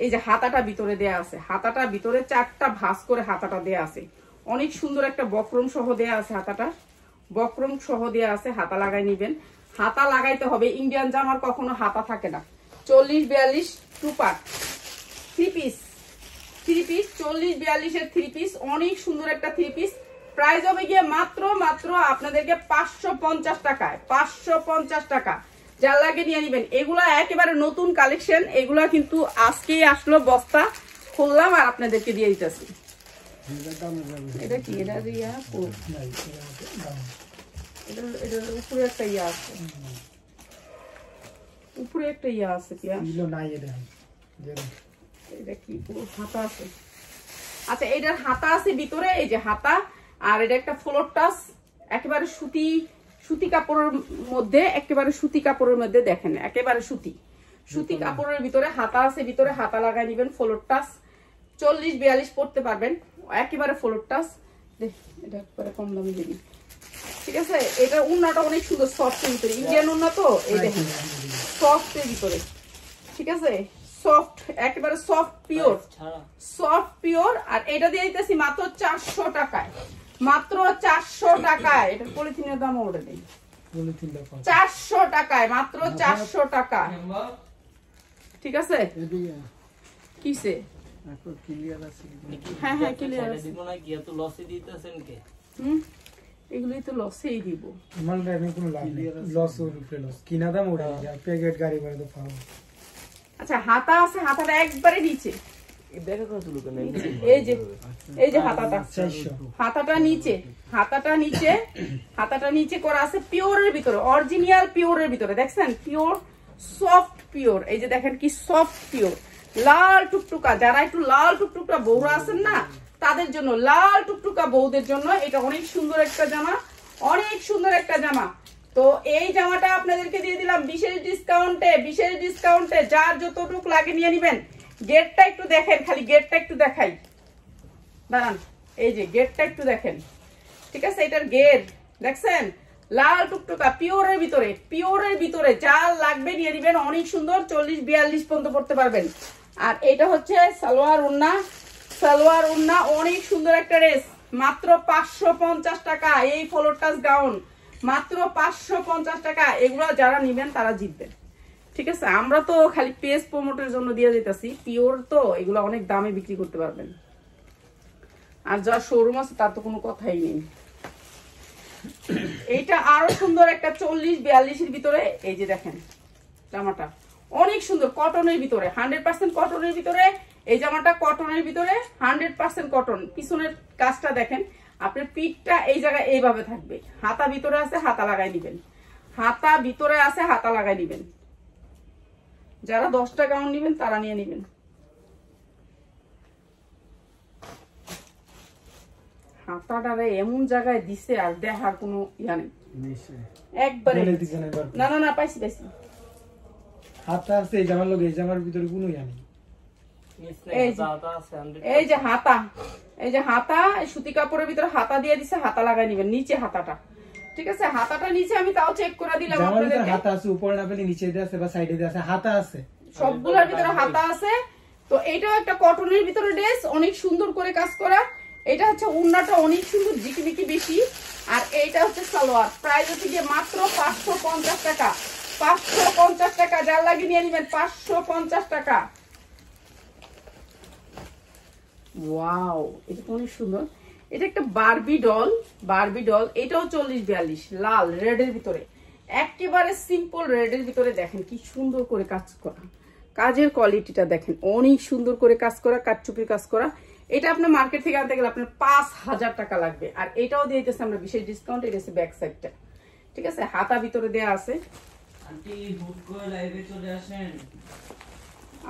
এই যে হাতাটা ভিতরে দেয়া আছে, হাতাটা ভিতরে 4টা ভাঁজ করে হাতাটা দেয়া আছে, অনেক সুন্দর একটা বক্রম সহ দেয়া আছে। হাতাটা বক্রম সহ দেয়া আছে, হাতা লাগাই নিবেন। হাতা লাগাইতে হবে, ইন্ডিয়ান জামার কখনো হাতা থাকে না। 40-42 2 পার্ট 3 পিস, 40-42 এর 3 পিস, অনেক সুন্দর একটা 3 পিস। প্রাইস হবে গিয়ে মাত্র মাত্র আপনাদেরকে 550 টাকায়, 550 টাকা। যার লাগে নিয়ে নিবেন। এগুলা একেবারে নতুন কালেকশন, এগুলা কিন্তু আজকেই আসলো, বস্তা খুললাম আর আপনাদেরকে দিয়ে দিতেছি। এটা কি, এটা ইয়া এটার উপরে একটা ইয়া আছে, উপরে একটা ইয়া আছে কি এটা কি হাতা আছে। আচ্ছা, এটার হাতা আছে ভিতরে, এই যে হাতা। আর এটা একটা ফ্লোর টাচ, একেবারে সুতি কাপড়ের মধ্যে, একেবারে সুতি কাপড়ের মধ্যে দেখেন, একেবারে সুতি কাপড়ের ভিতরে হাতা আছে, ভিতরে হাতা লাগাই নিবেন। ফ্লোর টাচ 40-42 পড়তে পারবেন, একেবারে ফ্লোর টাচ। এটা একবারে কম দামে দিবি। ঠিক আছে, এটা উন্নাটা অনেক সুন্দর, সফটের ভিতরে, ইন্ডিয়ান উন্না তো, এই দেখেন সফটের ভিতরে। ঠিক আছে, সফট, একেবারে সফট পিওর। আর এটা দিয়ে দিতেছি মাত্র 400 টাকায়, মাত্র 400 টাকায়। এটা পলিথিনের দাম ওটা নেই, 400 টাকায়, মাত্র 400 টাকা। ঠিক আছে, কিসে হ্যাঁ ক্লিয়ার আছে। এগুলোই তো লসেই দিব, আমার কোনো লাভ নেই, লস কিনা দাম ওটা প্যাকেট গাড়ি করে তো পাবো। আচ্ছা, হাতা আছে, হাতাটা একবারে নিচে, এই যে হাতাটা, হাতাটা নিচে করা আছে পিওরের ভিতরে, অরিজিনাল পিওরের ভিতরে। দেখছেন পিওর, সফট পিওর। এই যে দেখেন কি সফট পিওর, লাল টুকটুকা। যারা একটু লাল টুকটুকা বউরা আছেন না, তাদের জন্য, লাল টুকটুকা বউদের জন্য এটা অনেক সুন্দর একটা জামা, অনেক সুন্দর একটা জামা। তো এই জামাটা আপনাদেরকে দিয়ে দিলাম বিশেষ ডিসকাউন্টে। যার যতটুক লাগে নিয়ে নিবেন। গেটটা একটু দেখেন, খালি গেটটা একটু দেখাই, দাঁড়ান। এই যে গেটটা একটু দেখেন। ঠিক আছে, এটার গেট দেখছেন, লাল টুকটুকা পিওরের ভিতরে যা লাগবে নিয়ে নিবেন। অনেক সুন্দর, 40-42 পর্যন্ত পড়তে পারবেন। আর এটা হচ্ছে সালোয়ার ওন্না, অনেক সুন্দর একটা ড্রেস, মাত্র 550 টাকা। এই ফ্লোর টাচ গাউন মাত্র 550 টাকা। এগুলো যারা নিবেন তারা জিতবেন। ঠিক আছে, আমরা তো খালি পেজ প্রমোটের জন্য দিয়ে দিতেছি, পিওর তো এগুলো অনেক দামে বিক্রি করতে পারবেন। আর যার শোরুম আছে তার তো কোনো কথাই নেই। এইটা আরো সুন্দর একটা 40-42 এর ভিতরে। এই যে দেখেন জামাটা অনেক সুন্দর, কটনের ভিতরে, 100% কটনের ভিতরে। এই জামাটা কটনের ভিতরে, 100% কটন। পিছনের কাজটা দেখেন, আপনার পিঠটা এই জায়গায় এইভাবে থাকবে। হাতা ভিতরে আছে, হাতা লাগাই নিবেন। হাতা ভিতরে আছে, হাতা লাগাই নিবেন। যারা 10টা গাউন নিবেন তারা নিয়ে নিবেন। হাতাটারে এমন জায়গায় দিছে আর দেখার কোনো ইয়া নেই একবারে। না না না পাইছি পাইছি। হাতা আছে এই জামার লগে, এই জামার ভিতরে কোনো ইয়া নেই। এই যে হাতা, এই যে হাতা, সুতি কাপড়ের ভিতরে হাতা দিয়ে দিছে, হাতা লাগাই নিবেন নিচে হাতাটা। ঠিক আছে, হাতাটা নিচে আমি তাও চেক করে দিলাম আপনাদেরকে। হাতা আছে উপরে না পেলে নিচে দিয়ে আছে বা সাইডে দিয়ে আছে, হাতা আছে, সবগুলোর ভিতরে হাতা আছে। তো এইটাও একটা কটনের ভিতরে ড্রেস, অনেক সুন্দর করে কাজ করা। এটা হচ্ছে উন্নাটা অনেক সুন্দর জিকিমিকি বেশি, আর এইটা হচ্ছে সালোয়ার। প্রাইস হচ্ছে গিয়ে মাত্র 550 টাকা। 550 টাকা, যার লাগে নিয়ে নিবেন 550 টাকা। ওয়াও, এটা তো অনেক সুন্দর। এটা একটা বারবি ডল, বারবি ডল। এটাও 40-42 লাল রেডের ভিতরে, একেবারে সিম্পল রেডের ভিতরে। দেখেন কি সুন্দর করে কাজ করা, কাজের কোয়ালিটিটা দেখেন, অনেক সুন্দর করে কাজ করা, কাটচুপির কাজ করা। এটা আপনার মার্কেট থেকে আনতে গেলে আপনার 5000 টাকা লাগবে। আর এটাও দিয়ে দিতেছে আমরা বিশেষ ডিসকাউন্ট। এটা হচ্ছে ব্যাক সাইডটা, ঠিক আছে, হাতা ভিতরে দেয়া আছে।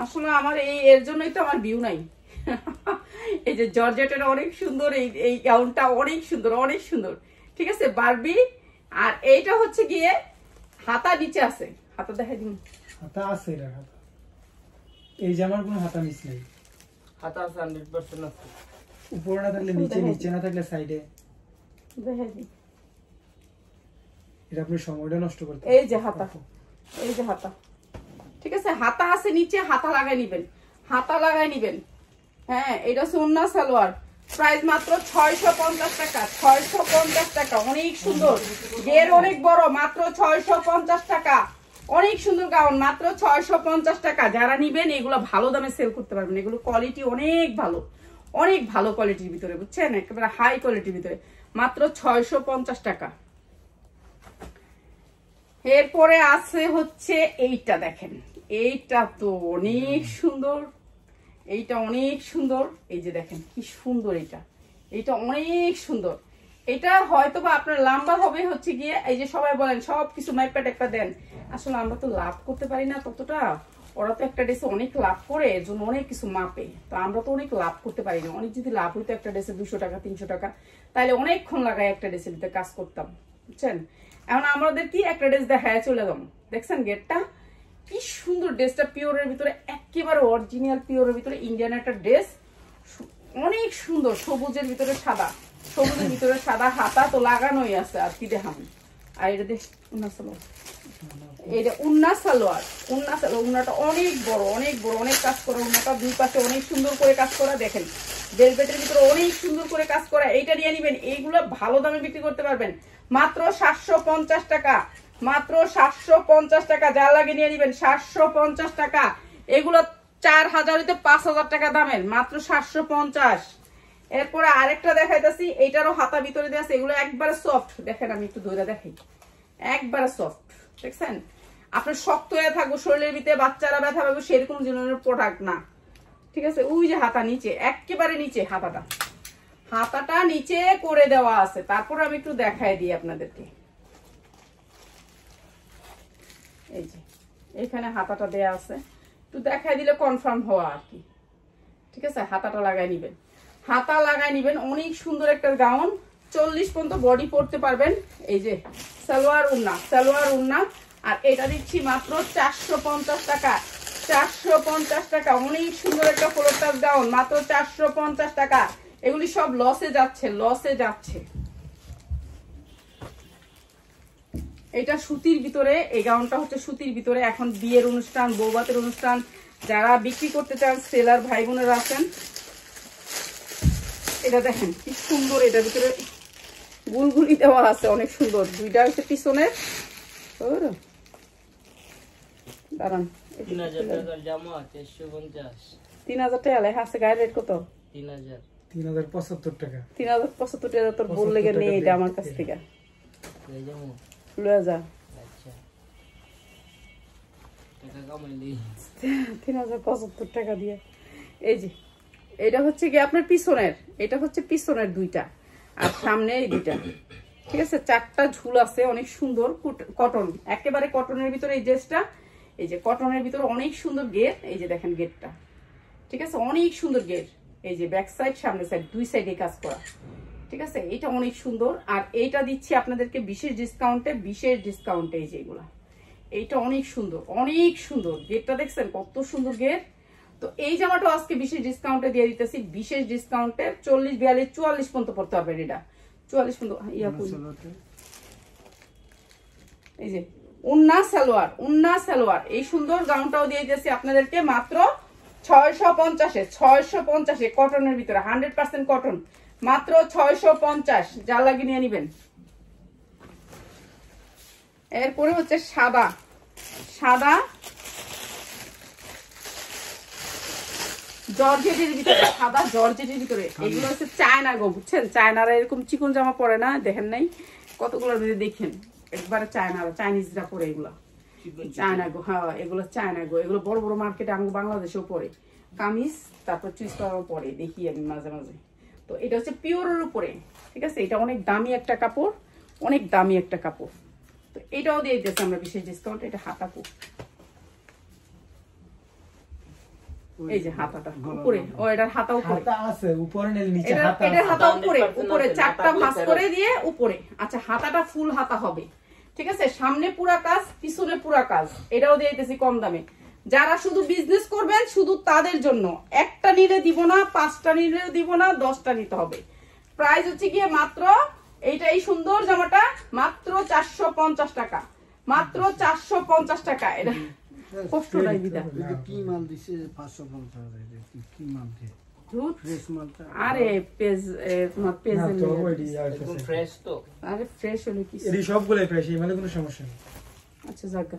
আসলে আমার এর জন্যই তো আমার ভিউ নাই। এই যে জর্জেটের অনেক সুন্দর, এই গাউনটা অনেক সুন্দর, অনেক সুন্দর। ঠিক আছে, বারবি। আর এইটা হচ্ছে গিয়ে হাতা নিচে আছে, হাতা দেখাই দিন। হাতা আছে, এটা হাতা, এই জামার কোনো হাতা মিস নেই। হাতা আছে 100% আছে, উপরে না থাকলে নিচে, নিচে না থাকলে সাইডে দেখাই দিন। এটা আপনি সময়টা নষ্ট করতে। এই যে হাতা, এই যে হাতা, ঠিক আছে, হাতা আছে নিচে, হাতা লাগাই নিবেন, হাতা লাগাই নিবেন। হ্যাঁ, এটা হচ্ছে ওন্না সালোয়ার। প্রাইস মাত্র 650 টাকা। 650 টাকা, অনেক সুন্দর, গের অনেক বড়, মাত্র 650 টাকা। অনেক সুন্দর গাউন, মাত্র 650 টাকা। যারা নিবেন এগুলো ভালো দামে সেল করতে পারবেন। এগুলো কোয়ালিটি অনেক ভালো, অনেক ভালো কোয়ালিটির ভিতরে, বুঝছেন, একেবারে হাই কোয়ালিটির ভিতরে, মাত্র 650 টাকা। এরপরে আছে হচ্ছে এইটা, দেখেন এইটা তো অনেক সুন্দর, এইটা অনেক সুন্দর। এই যে দেখেন কি সুন্দর, এটা এইটা অনেক সুন্দর। এটা হয়তো বা আপনার লম্বা হবে হচ্ছে গিয়ে, এই যে সবাই বলেন সবকিছু মাইপা টেপা দেন, আসলে আমরা তো লাভ করতে পারি না ততটা। ওরা তো একটা ড্রেসে অনেক লাভ করে, এর জন্য অনেক কিছু মাপে, তো আমরা তো অনেক লাভ করতে পারি না। অনেক যদি লাভ হইতো একটা ড্রেসে 200 টাকা 300 টাকা, তাহলে অনেকক্ষণ লাগায় একটা ড্রেসের ভিতরে কাজ করতাম, বুঝছেন। এখন আমাদের কি একটা ড্রেস দেখায় চলে যাবো। দেখছেন গেটটা কি সুন্দর, ড্রেসটা পিওরের ভিতরে, একেবারে অরিজিনাল পিওরের ভিতরে ইন্ডিয়ান একটা ড্রেস, অনেক সুন্দর। সবুজের ভিতরে সাদা, সবুজের ভিতরে সাদা, হাতা তো লাগানোই আছে। আর কি দেখাম, আর এটা দেখ উন্না সালোয়ার, এটা উন্না সালোয়ার, উন্না সালোয়ার। উন্নাটা অনেক বড়, অনেক বড়, অনেক কাজ করা। উন্নাটা দুই পাশে অনেক সুন্দর করে কাজ করা, দেখেন ভেলভেটের ভিতরে অনেক সুন্দর করে কাজ করা। এইটা নিয়ে নিবেন, এইগুলো ভালো দামে বিক্রি করতে পারবেন। মাত্র 750 টাকা, মাত্র 750 টাকা। যা লাগে নিয়ে নিবেন, 750 টাকা। এগুলো 4000 হইতে 5000 টাকা দামের, মাত্র 750। এরপরে আরেকটা দেখাইতেছি, এইটারও হাতা ভিতরে দেওয়া আছে। এগুলো একবারে সফট, দেখেন আমি একটু ধরে দেখাই, একবারে সফট, দেখছেন। আপনার শক্ত হয়ে থাকবো শরীরের ভিতরে, বাচ্চারা ব্যথা পাবো, সেরকম ধরনের প্রোডাক্ট না, ঠিক আছে। ওই যে হাতা নিচে, একেবারে নিচে হাতাটা, হাতাটা নিচে করে দেওয়া আছে। তারপর আমি একটু দেখাই দিই আপনাদেরকে, এই যে এখানে হাতাটা দেয়া আছে, একটু দেখাই দিলে কনফার্ম হওয়া আর কি, ঠিক আছে। হাতাটা লাগাই নিবেন, হাতা লাগাই নিবেন। অনেক সুন্দর একটা গাউন, 40 পর্যন্ত বডি পরতে পারবেন। এই যে সালোয়ার উন্না, সালোয়ার উন্না। আর এটা দিচ্ছি মাত্র 450 টাকা, 450 টাকা। অনেক সুন্দর একটা ফ্লোর গাউন, মাত্র 450 টাকা। এগুলি সব লসে যাচ্ছে, লসে যাচ্ছে। এটা সুতির ভিতরে, এই গাউনটা হচ্ছে সুতির ভিতরে। এখন বিয়ের অনুষ্ঠান, বৌভাতের অনুষ্ঠান, যারা বিক্রি করতে চান, সেলার ভাই বোনেরা আছেন, এটা দেখেন কি সুন্দর। এটার ভিতরে গুলগুলি দেওয়া আছে, অনেক সুন্দর। দুইটা হচ্ছে পিছনের, দাঁড়ান, 3000 টাকার জামা 450। 3000 টাকা লেখা আছে, গায়ের রেট কত? 3000। 3075 টাকা। 3075 টাকা তোর বললে নেই, এটা আমার কাছ থেকে লয়ে যা। আচ্ছা, টাকা কামাইলি 3075 টাকা দিয়ে। এই যে এটা হচ্ছে কি আপনার পিছনের, এটা হচ্ছে পিছনের দুইটা, আর সামনে এই দুইটা, ঠিক আছে। 4টা ঝুল আছে, অনেক সুন্দর কটন, একেবারে কটনের ভিতরে এই ড্রেসটা। এই যে কটনের ভিতরে অনেক সুন্দর গেট, এই যে দেখেন গেটটা, ঠিক আছে, অনেক সুন্দর গেট। এই যে ব্যাক সাইড, সামনে সাইড, দুই সাইডে কাজ করা, ঠিক আছে, এটা অনেক সুন্দর। আর এইটা দিচ্ছি আপনাদেরকে বিশেষ ডিসকাউন্টে এই যেগুলা, এইটা অনেক সুন্দর, অনেক সুন্দর। গেটটা দেখছেন কত সুন্দর গেট। তো এই জামাটা আজকে বিশেষ ডিসকাউন্টে দিয়ে দিতেছি, বিশেষ ডিসকাউন্টে 40, 42, 44 পর্যন্ত পড়তে পারবেন। এটা 44 পর্যন্ত। এই যে উন্না সালোয়ার এই সুন্দর গাউনটাও দিয়ে দিতেছি আপনাদেরকে মাত্র 650-এ কটনের ভিতরে 100% কটন, মাত্র 650। যা লাগে নিয়ে নিবেন। এরপরে হচ্ছে সাদা জর্জেটের ভিতরে, সাদা জর্জেটের ভিতরে। এগুলো হচ্ছে চায়না গো, বুঝছেন? চায়নারা এরকম চিকন জামা পরে না, দেখেন নাই কতগুলোর ভিতরে, দেখেন একবারে চাইনিজরা পরে এগুলা চায়না গো। হ্যাঁ, এগুলো চায়না গো। এগুলো বড় বড় মার্কেটে আমাকে বাংলাদেশেও পরে, কামিজ তারপর চুইস করার পরে দেখি আমি মাঝে মাঝে। তো এটা হচ্ছে পিওরের উপরে, ঠিক আছে? এটা অনেক দামি একটা কাপড়, অনেক দামি একটা কাপড়। তো এটাও দিয়ে দিতেছি আমরা বিশেষ ডিসকাউন্ট। এটা হাতাকু, এই যে হাতাটা উপরে, ও এটার হাতা উপরে আছে, উপরে নেই নিচে হাতা, এটা হাতা উপরে 4টা ভাঁজ করে দিয়ে উপরে। আচ্ছা, হাতাটা ফুল হাতা হবে, ঠিক আছে? সামনে পুরা কাজ, পিছনে পুরা কাজ। এটাও দিয়ে দিতেছি কম দামে। যারা শুধু বিজনেস করবেন শুধু তাদের জন্য, একটা নিলে দিব না, 5টা নিলেও দিব না, 10টা নিতে হবে। প্রাইস হচ্ছে গিয়ে মাত্র, এইটা এই সুন্দর জামাটা মাত্র 450 টাকা, মাত্র 450 টাকা। এটা কষ্টটাই দিদা, কি মাল দিছে 550 কি মাল দিয়ে ফ্রেশ মালটা? আরে পেজ, তোমার পেজ একদম ফ্রেশ তো। আরে ফ্রেশ হলো কি, এই সবগুলো ফ্রেশ, মানে কোনো সমস্যা নেই। আচ্ছা জায়গা।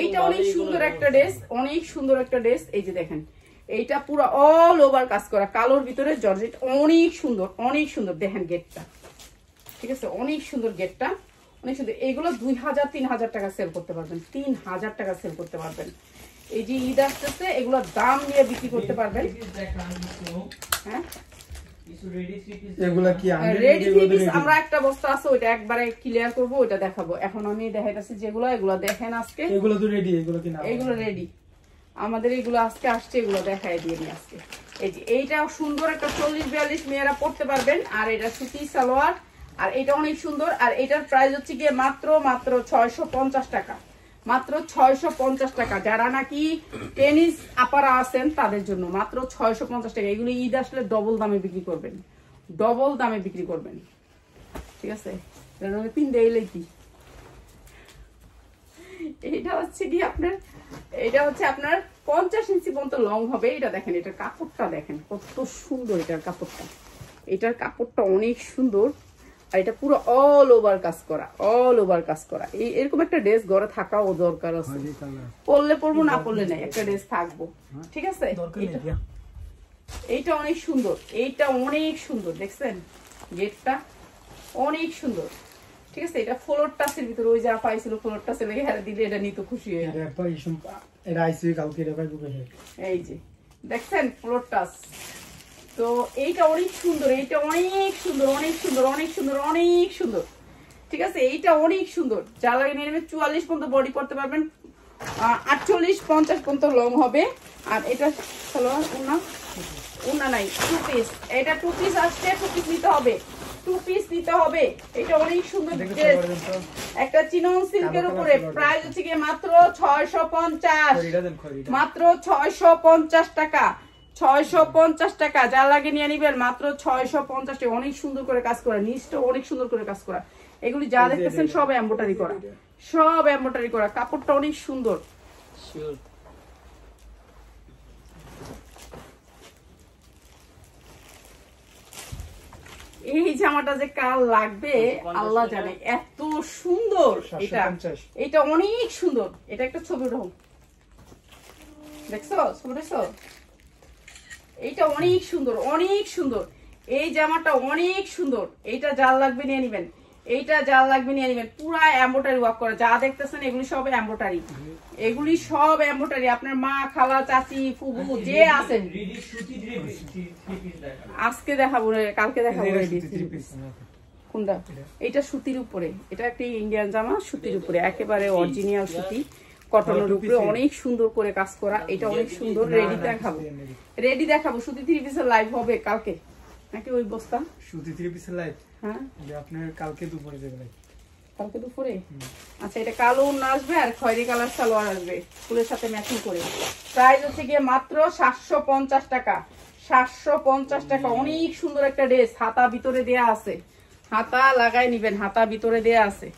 এইটা অনেক সুন্দর একটা ড্রেস, অনেক সুন্দর একটা ড্রেস। এই যে দেখেন, এইটা পুরো অল ওভার কাজ করা, কালোর ভিতরে জর্জেট, অনেক সুন্দর, অনেক সুন্দর। দেখেন গেটটা, ঠিক আছে? অনেক সুন্দর গেটটা, অনেক সুন্দর। এগুলো 2000-3000 টাকা সেল করতে পারবেন, 3000 টাকা সেল করতে পারবেন। এই যে ঈদ আসতেছে, এগুলো দাম নিয়ে বিক্রি করতে পারবেন। হ্যাঁ, এগুলা কি রেডি থ্রি পিস আমরা একটা বস্তা আছে, ওইটা একবারে ক্লিয়ার করব, ওইটা দেখাবো। এখন আমি দেখাইতাছি যেগুলো, এগুলো দেখেন আজকে। এগুলো তো রেডি, এগুলো কি না? এগুলো রেডি আমাদের, এগুলো আজকে আসছে, এগুলো দেখাই দিয়ে নি আজকে। এই যে এইটাও সুন্দর একটা 40-42 মেয়েরা পড়তে পারবেন। আর এটা সুতি সালোয়ার, আর এটা অনেক সুন্দর। আর এটার প্রাইস হচ্ছে গিয়ে মাত্র 650 টাকা, মাত্র 650 টাকা। যারা নাকি টেনিস আপারা আছেন তাদের জন্য মাত্র 650 টাকা। এগুলো ঈদ আসলে ডবল দামে বিক্রি করবেন, ডবল দামে বিক্রি করবেন, ঠিক আছে? পিন দেইলে কি, এটা হচ্ছে কি আপনার, এটা হচ্ছে আপনার 50 ইঞ্চি পর্যন্ত লং হবে। এটা দেখেন, এটার কাপড়টা দেখেন কত সুন্দর, এটার কাপড়টা, এটার কাপড়টা অনেক সুন্দর। আর এটা পুরো অল ওভার কাজ করা, অল ওভার কাজ করা। এরকম একটা ড্রেস ঘরে থাকাও দরকার আছে, পরলে পরবো, না পরলে নাই, একটা ড্রেস থাকবো, ঠিক আছে? এইটা অনেক সুন্দর, এইটা অনেক সুন্দর। দেখছেন গেটটা অনেক সুন্দর, ঠিক আছে? এটা ফ্লোর টাচের ভিতরে, ওই যা পাইছিল ফ্লোর টাচের লেগে হারে দিলে এটা নিতে খুশি হয়ে যায়। এই যে দেখছেন ফ্লোর টাচ। তো এইটা অনেক সুন্দর, এইটা অনেক সুন্দর, অনেক সুন্দর, অনেক সুন্দর, অনেক সুন্দর, ঠিক আছে? এইটা অনেক সুন্দর। যা লাগে নিয়ে নেবেন। 44 পর্যন্ত বডি করতে পারবেন, 48-50 পর্যন্ত লং হবে। আর এটা সালোয়ার, উন্না নাই, 2 পিস। এটা 2 পিস আসছে, 2 পিস নিতে হবে, 2 পিস নিতে হবে। এটা অনেক সুন্দর ড্রেস, একটা চিনন সিল্কের উপরে। প্রাইস হচ্ছে কি মাত্র 650, মাত্র 650 টাকা, 650 টাকা। যা লাগে নিয়ে নিবেন, মাত্র 650 টাকা। অনেক সুন্দর করে কাজ করা, নিচটা অনেক সুন্দর করে কাজ করা। এগুলি যা দেখতেছেন সব এমব্রয়ডারি করা, সব এমব্রয়ডারি করা। কাপড়টা অনেক সুন্দর। এই জামাটা যে কাল লাগবে আল্লাহ জানে, এত সুন্দর। এটা, এটা অনেক সুন্দর। এটা একটা ছবি উঠাও, দেখছো ছবি দেখছো? এইটা অনেক সুন্দর, অনেক সুন্দর। এই জামাটা অনেক সুন্দর। এইটা যার লাগবে নিয়ে নিবেন, এইটা যার লাগবে নিয়ে নিবেন। পুরা এমব্রয়ডারি ওয়ার্ক করা, যা দেখতেছেন এগুলি সব এমব্রয়ডারি, এগুলি সব এমব্রয়ডারি। আপনার মা, খালা, চাচি, ফুবু যে আছেন, আজকে দেখাবো, কালকে দেখাবো। কোনটা? এটা সুতির উপরে, এটা একটা ইন্ডিয়ান জামা, সুতির উপরে, একেবারে অরিজিনাল সুতি, কটনের উপরে, অনেক সুন্দর করে কাজ করা। এটা অনেক সুন্দর। রেডি দেখাবো, রেডি দেখাবো। সুতি 3 পিসের লাইভ হবে কালকে, নাকি ওই বস্তা? সুতি 3 পিসের লাইট। হ্যাঁ, এটা আপনার কালকে দুপুরে যাবে লাইট। কালকে দুপুরে? আচ্ছা, এটা কালো ওড়না আসবে আর খয়েরি কালার সালোয়ার আসবে ফুলের সাথে ম্যাচিং করে। প্রাইস হচ্ছে গিয়ে মাত্র 750 টাকা। 750 টাকা। অনেক সুন্দর একটা ড্রেস, হাতা ভিতরে দেয়া আছে, হাতা লাগাই নিবেন, হাতা ভিতরে দেয়া আছে।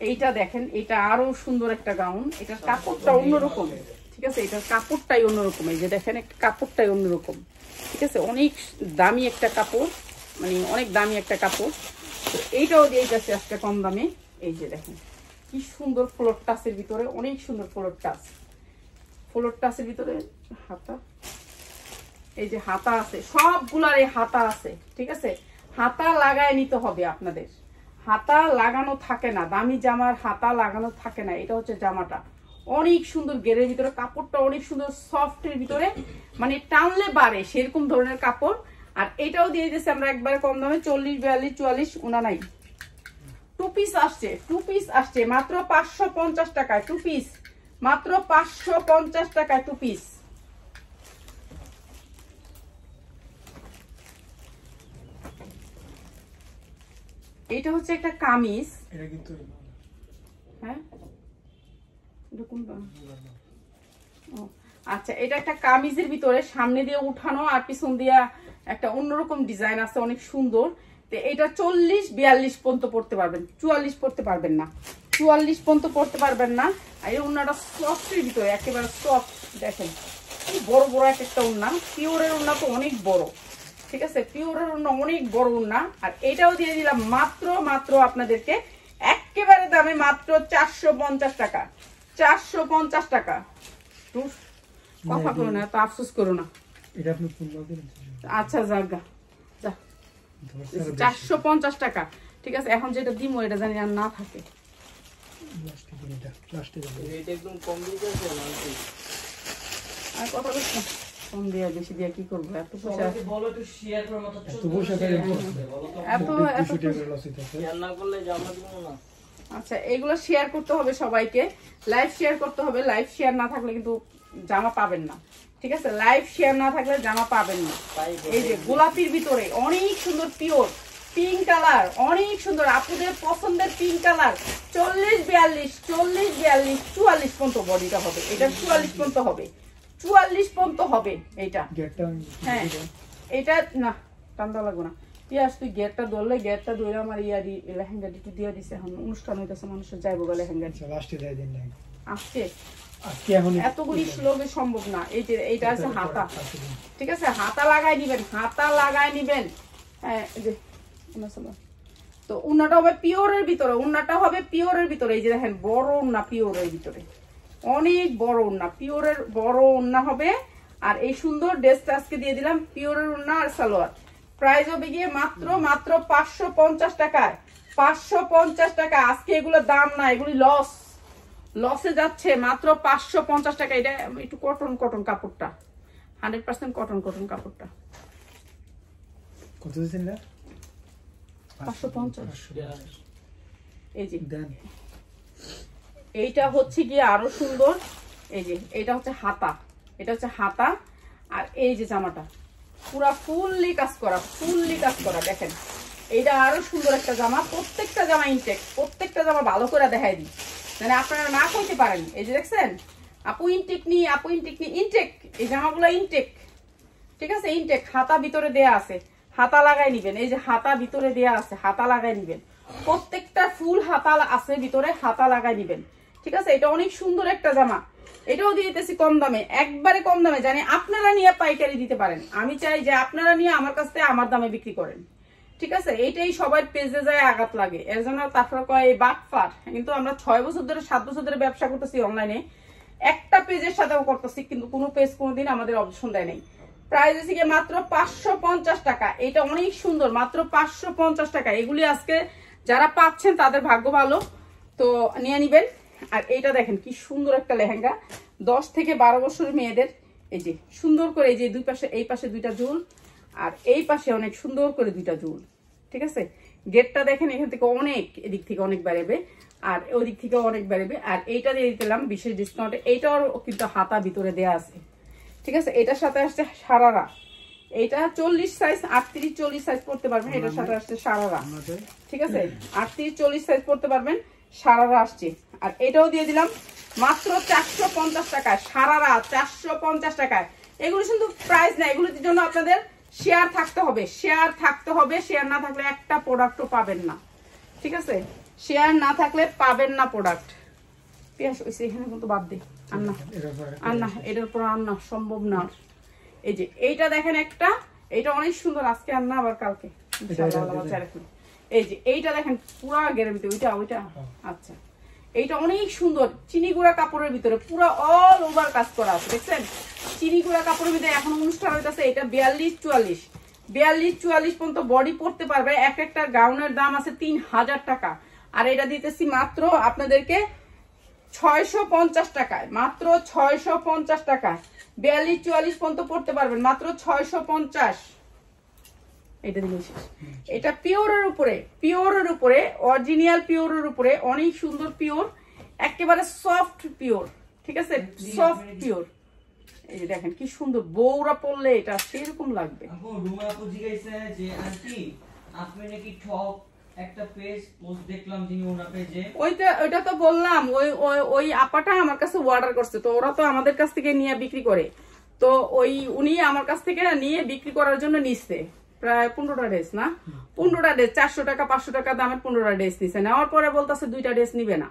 এইটা দেখেন, এটা আরো সুন্দর একটা গাউন। এটার কাপড়টা অন্যরকম, ঠিক আছে? এটার কাপড়টাই অন্যরকম। এই যে দেখেন, একটা কাপড়টাই অন্যরকম, ঠিক আছে? অনেক দামি একটা কাপড়, মানে অনেক দামি একটা কাপড়। তো এইটাও দিয়ে যাচ্ছে আজকে কম দামে। এই যে দেখেন কি সুন্দর ফ্লোর টাচের ভিতরে, অনেক সুন্দর ফ্লোর টাচ। ফ্লোর টাচের ভিতরে হাতা, এই যে হাতা আছে, সবগুলার এই হাতা আছে, ঠিক আছে? হাতা লাগায় নিতে হবে আপনাদের, হাতা লাগানো থাকে না, দামি জামার হাতা লাগানো থাকে না। এটা হচ্ছে জামাটা, অনেক সুন্দর গেরের ভিতরে, কাপড়টা অনেক সুন্দর সফটের ভিতরে, মানে টানলে বাড়ে সেরকম ধরনের কাপড়। আর এটাও দিয়ে দিয়েছে আমরা একবারে কম দামে, 40, 42, 44, ওনা নাই। 2 পিস আসছে, 2 পিস আসছে মাত্র 550 টাকায়। 2 পিস মাত্র 550 টাকায় 2 পিস। এটা হচ্ছে একটা কামিজ, এটা কিন্তু হ্যাঁ এটা কোনটা? আচ্ছা, এটা একটা কামিজের ভিতরে সামনে দিয়ে উঠানো আর পিছন দিয়ে একটা অন্যরকম ডিজাইন আছে, অনেক সুন্দর। তো এটা 40, 42 পর্যন্ত পড়তে পারবেন, 44 পড়তে পারবেন না, 44 পর্যন্ত পড়তে পারবেন না। আর এই ওড়নাটা সফটের ভিতরে, একেবারে সফট। দেখেন বড় বড় এক একটা ওড়না, পিওরের ওড়না তো অনেক বড়, ঠিক আছে? পিওরের ওড়না অনেক বড় ওড়না। আর এটাও দিয়ে দিলাম মাত্র আপনাদেরকে একেবারে দামে, মাত্র 450 টাকা। 450 টাকা। কথা করো না, তো আফসোস করো না। এটা আপনি পূর্ণ করেন। আচ্ছা জাগা যা, 450 টাকা, ঠিক আছে? এখন যেটা দিমো এটা জানি আর না থাকে। রেট একদম কম দিতেছে মাল্টি। আর কথা বলছ না, কম দিয়া বেশি দিয়া কি করবো? এত পয়সা, বলো একটু শেয়ার করার মতো এত পয়সা করে এত শেয়ার না করলে জামা দিব না। আচ্ছা, এগুলো শেয়ার করতে হবে সবাইকে, লাইভ শেয়ার করতে হবে। লাইভ শেয়ার না থাকলে কিন্তু জামা পাবেন না, ঠিক আছে? লাইভ শেয়ার না থাকলে জামা পাবেন না। এই যে গোলাপির ভিতরে অনেক সুন্দর পিওর পিঙ্ক কালার, অনেক সুন্দর আপুদের পছন্দের পিঙ্ক কালার। 40, 42, 40, 42, 44 পর্যন্ত বডিটা হবে। এটা 44 পর্যন্ত হবে, 44 পর্যন্ত হবে এইটা। হ্যাঁ, এটা না টান্দা লাগবে না। পিয়াস তুই গেটটা ধরলে, গেটটা ধরে আমার ইয়ারি লেহেঙ্গাটি একটু দিয়ে দিছে। এখন অনুষ্ঠান হইতেছে, মানুষের যাইবো গা লেহেঙ্গা আসছে, এতগুলি লোকে সম্ভব না। এই যে এইটা আছে হাতা, ঠিক আছে? হাতা লাগাই নিবেন, হাতা লাগাই নিবেন। হ্যাঁ, এই যে তো উন্নাটা হবে পিওরের ভিতরে, উন্নাটা হবে পিওরের ভিতরে। এই যে দেখেন বড় উন্না পিওরের ভিতরে, অনেক বড় উন্না, পিওরের বড় উন্না হবে। আর এই সুন্দর ড্রেসটা আজকে দিয়ে দিলাম পিওরের উন্না আর সালোয়ার। প্রাইস হবে গিয়ে মাত্র 550 টাকায়। 550 টাকা। আজকে এগুলোর দাম না, এগুলি লসে যাচ্ছে। মাত্র 550 টাকা। এটা একটু কটন কাপড়টা, 100% কটন কাপড়টা। কত দিচ্ছেন না? 550। এই যে এইটা হচ্ছে গিয়ে আরো সুন্দর। এই যে এটা হচ্ছে হাতা, এটা হচ্ছে হাতা। আর এই যে জামাটা পুরা ফুললি কাজ করা, দেখেন এইটা আরো সুন্দর একটা জামা। প্রত্যেকটা জামা ইনটেক, প্রত্যেকটা জামা ভালো করে দেখাই দিই, মানে আপনারা না কইতে পারেন। এই যে দেখছেন আপু ইনটেক ইনটেক, এই জামাগুলো ইনটেক, ঠিক আছে? ইনটেক। হাতা ভিতরে দেয়া আছে, হাতা লাগাই নিবেন। এই যে হাতা ভিতরে দেয়া আছে, হাতা লাগাই নিবেন। প্রত্যেকটা ফুল হাতা আছে ভিতরে, হাতা লাগাই নিবেন, ঠিক আছে? এটা অনেক সুন্দর একটা জামা। এটাও দিয়ে দিতেছি কম দামে, একবারে কম দামে, জানি আপনারা নিয়ে পাইকারি দিতে পারেন। আমি চাই যে আপনারা নিয়ে আমার কাছ থেকে আমার দামে বিক্রি করেন, ঠিক আছে? এইটাই সবার পেজে যায় আঘাত লাগে, এর জন্য তারপরে কয় এই বাটফার। কিন্তু আমরা 6 বছর ধরে 7 বছর ধরে ব্যবসা করতেছি অনলাইনে, একটা পেজের সাথেও করতেছি, কিন্তু কোনো পেজ কোনোদিন আমাদের অপশন দেয় নাই। প্রাইস হচ্ছে গিয়ে মাত্র 550 টাকা। এটা অনেক সুন্দর, মাত্র 550 টাকা। এগুলি আজকে যারা পাচ্ছেন তাদের ভাগ্য ভালো, তো নিয়ে নিবেন। আর এইটা দেখেন কি সুন্দর একটা লেহেঙ্গা, 10 থেকে 12 বছরের মেয়েদের। এই যে সুন্দর করে, এই যে দুই পাশে, এই পাশে 2টা ঝুল আর এই পাশে অনেক সুন্দর করে 2টা ঝুল, ঠিক আছে? গেটটা দেখেন, এখান থেকে অনেক, এদিক থেকে অনেক বাড়বে আর ওই দিক থেকে অনেক বাড়বে। আর এইটা দিয়ে দিলাম বিশেষ ডিসকাউন্টে। এইটাও কিন্তু হাতা ভিতরে দেয়া আছে, ঠিক আছে? এটার সাথে আসছে সারারা, এইটা 40 সাইজ, 38 40 সাইজ পড়তে পারবেন। এটার সাথে আসছে সারারা, ঠিক আছে? 38 40 সাইজ পড়তে পারবেন, সারারা আসছে। আর এটাও দিয়ে দিলাম মাত্র 450 টাকায়, সারারা 450 টাকায়। এগুলো কিন্তু প্রাইস না, এগুলোর জন্য আপনাদের শেয়ার থাকতে হবে, শেয়ার থাকতে হবে। শেয়ার না থাকলে একটা প্রোডাক্টও পাবেন না, ঠিক আছে? শেয়ার না থাকলে পাবেন না প্রোডাক্ট। পেঁয়াজ হয়েছে এখানে কিন্তু বাদ দিই, আন্না এটার পর আন্না সম্ভব না। এই যে এইটা দেখেন একটা, এটা অনেক সুন্দর, আজকে আন্না আবার কালকে। এই যে এইটা দেখেন পুরা গ্যারান্টি, ওইটা আচ্ছা, এইটা অনেক সুন্দর চিনি গুঁড়া কাপড়ের ভিতরে পুরো অল ওভার কাজ করা আছে, দেখছেন? চিনি গুঁড়া কাপড়ের ভিতরে এখন অনুষ্ঠান হইতেছে। এটা 42 44 পর্যন্ত বডি পড়তে পারবে। এক একটা গাউনের দাম আছে 3000 টাকা, আর এটা দিতেছি মাত্র আপনাদেরকে 650 টাকায়, মাত্র 650 টাকায়। 42 44 পর্যন্ত পড়তে পারবেন মাত্র 650। এটা দিলে শেষ। এটা পিওরের উপরে অরিজিনাল পিওরের উপরে, অনেক সুন্দর পিওর, একেবারে সফট পিওর, ঠিক আছে? Soft pure. এই যে দেখেন কি সুন্দর, বউরা পরলে এটা সেরকম লাগবে। রুমা আপু জিজ্ঞাসা যে আন্টি আপনি নাকি ঠক একটা পেজ পোস্ট দেখলাম যিনি ওনা পেজে, ওইটা তো বললাম, ওই আপাটা আমার কাছে অর্ডার করছে, তো ওরা তো আমাদের কাছ থেকে নিয়ে বিক্রি করে, তো উনি আমার কাছ থেকে নিয়ে বিক্রি করার জন্য নিচ্ছে প্রায় 15টা ড্রেস, না 15টা ড্রেস 400 টাকা 500 টাকা দামের 15টা ড্রেস নিছে। নেওয়ার পরে বলতেছে 2টা ড্রেস নিবে না।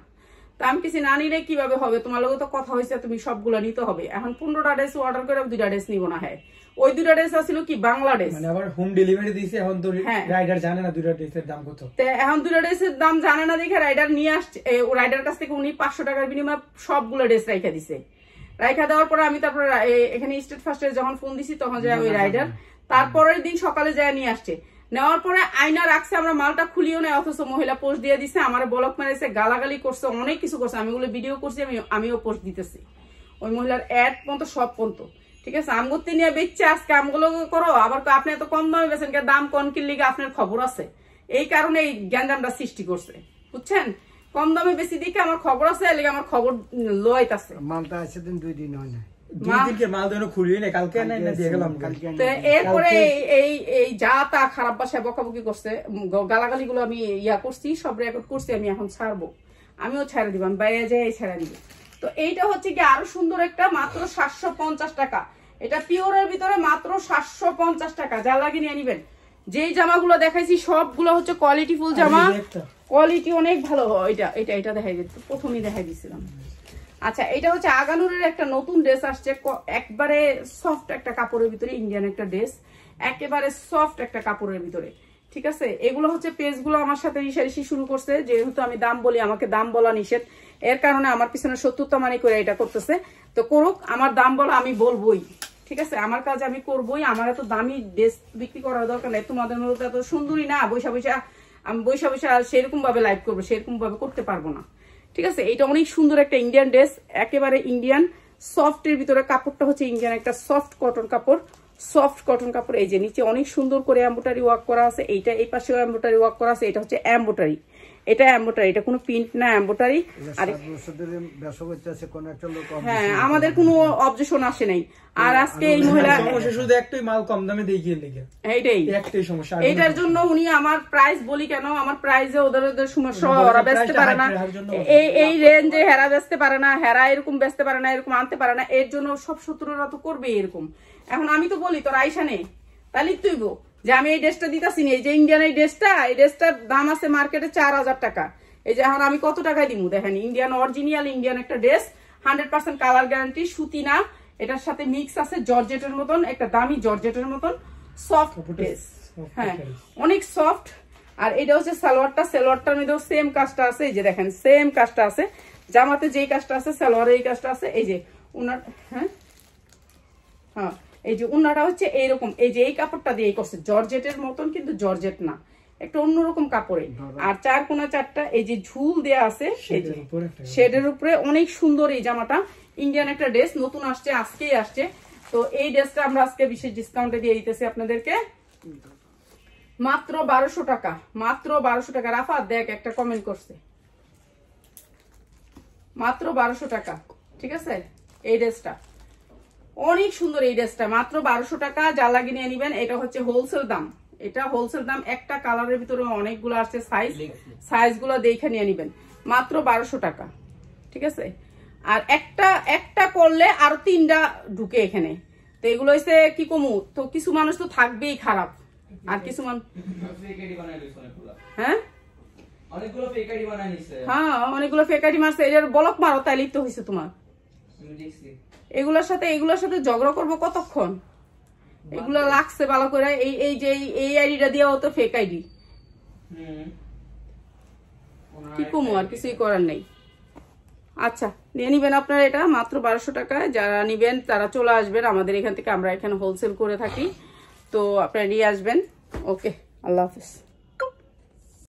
তা আমি কিছু না নিলে কিভাবে হবে, তোমার লগে তো কথা হয়েছে তুমি সবগুলো নিতে হবে। এখন 15টা ড্রেস অর্ডার করে 2টা ড্রেস নিব না। হ্যাঁ, ওই 2টা ড্রেস ছিল কি বাংলাদেশ, মানে আবার হোম ডেলিভারি দিয়েছে। এখন তো রাইডার জানে না 2টা ড্রেসের দাম কত, তো এখন 2টা ড্রেসের দাম জানে না দেখে রাইডার নিয়ে আসছে। রাইডার কাছ থেকে উনি 500 টাকার বিনিময়ে সবগুলো ড্রেস রাইখা দিছে। রাইখা দেওয়ার পরে আমি তারপরে এখানে স্টেট ফার্স্টে যখন ফোন দিছি তখন যায় ওই রাইডার তারপরের দিন সকালে যায় নিয়ে আসছে। নেওয়ার পরে আয়না রাখছে, আমরা মালটা খুলিও না, অথচ মহিলা পোস্ট দিয়ে দিচ্ছে, আমার ব্লক মারেছে, গালাগালি করছে, অনেক কিছু করছে। আমি ওগুলো ভিডিও করছি, আমিও পোস্ট দিতেছি। ওই মহিলার অ্যাড পর্যন্ত সব পর্যন্ত, ঠিক আছে? আমগতি নিয়ে বেচছে, আজকে আমগুলো করো, আবার আপনি এত কম দামে বেছেন, দাম কম কিনলে আপনার খবর আছে, এই কারণে এই গ্যাঞ্জামটা সৃষ্টি করছে, বুঝছেন? কম দামে বেশি দিকে আমার খবর আছে, এলাকা আমার খবর লইতাছে। মালটা আছে দিন 2 দিন হয় না, 2 দিনকে মাল দেন খুলিয়ে না, কালকে না দিয়ে গেলাম। এরপরে এই যা তা খারাপ ভাষায় বকাবকি করছে, গালাগালি গুলো আমি করছি, সব রেকর্ড করছি। আমি এখন ছাড়বো, আমিও ছেড়ে দিব, আমি বাইরে যাই ছেড়ে দিব। তো এইটা হচ্ছে কি আরো সুন্দর একটা, মাত্র 750 টাকা। এটা পিওরের ভিতরে মাত্র 750 টাকা, যা লাগে নিয়ে নিবেন। যেই জামাগুলো দেখাইছি সবগুলো হচ্ছে কোয়ালিটি ফুল জামা, কোয়ালিটি অনেক ভালো। এটা দেখাই দিচ্ছি, প্রথমেই দেখাই দিছিলাম। আচ্ছা, এটা হচ্ছে আগানুরের একটা নতুন ড্রেস আসছে, একবারে সফট একটা কাপড়ের ভিতরে, ইন্ডিয়ান একটা ড্রেস, একেবারে সফট একটা কাপড়ের ভিতরে, ঠিক আছে? এগুলো হচ্ছে পেজগুলো আমার সাথে রিসারিসি শুরু করছে, যেহেতু আমি দাম বলি, আমাকে দাম বলা নিষেধ, এর কারণে আমার পিছনে 70টা মানি করে এটা করতেছে। তো করুক, আমার দাম বলা আমি বলবোই, ঠিক আছে? আমার কাজ আমি করবোই। আমার এত দামি ড্রেস বিক্রি করার দরকার নেই, তোমাদের মধ্যে এত সুন্দরী না, আমি বৈশা সেরকম ভাবে লাইভ করবো, সেরকম ভাবে করতে পারবো না, ঠিক আছে? এটা অনেক সুন্দর একটা ইন্ডিয়ান ড্রেস, একেবারে ইন্ডিয়ান সফটের ভিতরে, কাপড়টা হচ্ছে ইন্ডিয়ান একটা সফট কটন কাপড়, সফট কটন কাপড়। এই যে নিচে অনেক সুন্দর করে এমব্রয়ডারি ওয়ার্ক করা আছে, এইটা এই পাশেও এমব্রয়ডারি ওয়ার্ক করা আছে। এটা হচ্ছে এমব্রয়ডারি, এটা এমব্রয়ডারি, এটা কোনো প্রিন্ট না, এমব্রয়ডারি। আর হ্যাঁ, আমাদের কোনো অবজেকশন আসে নাই। আর আজকে এই মহিলা শুধু একটাই মাল কম দামে দেখিয়ে লেগে, একটাই সমস্যা। এইটার জন্য উনি আমার প্রাইস বলি কেন, আমার প্রাইসে ওদের সমস্যা, ওরা বেচতে পারে না, এই রেঞ্জে হেরা বেচতে পারে না, হেরা এরকম বেচতে পারে না, এরকম আনতে পারে না, এর জন্য সব শত্রুরা তো করবে এরকম। এখন আমি তো বলি তোর আইসা নেই, তাহলে তুইব যে আমি এই ড্রেসটা দিতাছি না, এই যে ইন্ডিয়ান এই ড্রেসটার দাম আছে মার্কেটে 4000 টাকা। এই যে এখন আমি কত টাকায় দিব দেখেন, ইন্ডিয়ান অরিজিনাল ইন্ডিয়ান একটা ড্রেস, 100% কালার গ্যারান্টি, সুতি না, এটার সাথে মিক্স আছে জর্জেটের মতন, একটা দামি জর্জেটের মতন সফট ড্রেস, হ্যাঁ অনেক সফট। আর এটা হচ্ছে সালোয়ারটা, সালোয়ারটার মধ্যেও সেম কাজটা আছে, এই যে দেখেন সেম কাজটা আছে, জামাতে যেই কাজটা আছে সালোয়ারে এই কাজটা আছে। এই যে উনার, হ্যাঁ হ্যাঁ, এই যে উন্নাটা হচ্ছে এইরকম, এই যে এই কাপড়টা দিয়ে করছে, জর্জেটের মতন কিন্তু জর্জেট না, একটা অন্যরকম কাপড়ে। আর 4 কোনা 4টা এই যে ঝুল দেয়া আছে, শেডের উপরে, অনেক সুন্দর এই জামাটা। ইন্ডিয়ান একটা ড্রেস, নতুন আসছে, আজকেই আসছে। তো এই ড্রেসটা আমরা আজকে বিশেষ ডিসকাউন্টে দিয়ে দিতেছি আপনাদেরকে মাত্র 1200 টাকা, মাত্র 1200 টাকা। রাফাত দেখ একটা কমেন্ট করছে, মাত্র 1200 টাকা, ঠিক আছে? এই ড্রেসটা অনেক সুন্দর এই ড্রেসটা, মাত্র 1200 টাকা। যা লাগিয়ে নিয়ে নিবেন। এটা হচ্ছে হোলসেল দাম, এটা হোলসেল দাম। একটা কালারের ভিতরে অনেকগুলো আছে সাইজ গুলো দেখে নিয়ে নিবেন, মাত্র 1200 টাকা। ঠিক আছে, আর একটা করলে আরো 3টা ঢুকে এখানে। তো এগুলো হচ্ছে কি কমু, তো কিছু মানুষ তো থাকবেই খারাপ, আর কিছু মানুষ হ্যাঁ অনেকগুলো ফেক আইডি বানাই নিছে। হ্যাঁ অনেকগুলো ফেক আইডি মারছে, এটার ব্লক মারো তাইলেই তো হয়েছে তোমার। এগুলোর সাথে ঝগড়া করবো কতক্ষণ, এগুলো লাগছে ভালো করে। এই যে এই আইডিটা দিয়েও তো ফেক আইডি, কি কমু, আর কিছুই করার নেই। আচ্ছা নিয়ে নিবেন আপনারা, এটা মাত্র 1200 টাকায়। যারা নিবেন তারা চলে আসবেন আমাদের এখান থেকে, আমরা এখানে হোলসেল করে থাকি, তো আপনারা নিয়ে আসবেন। ওকে, আল্লাহ হাফেজ।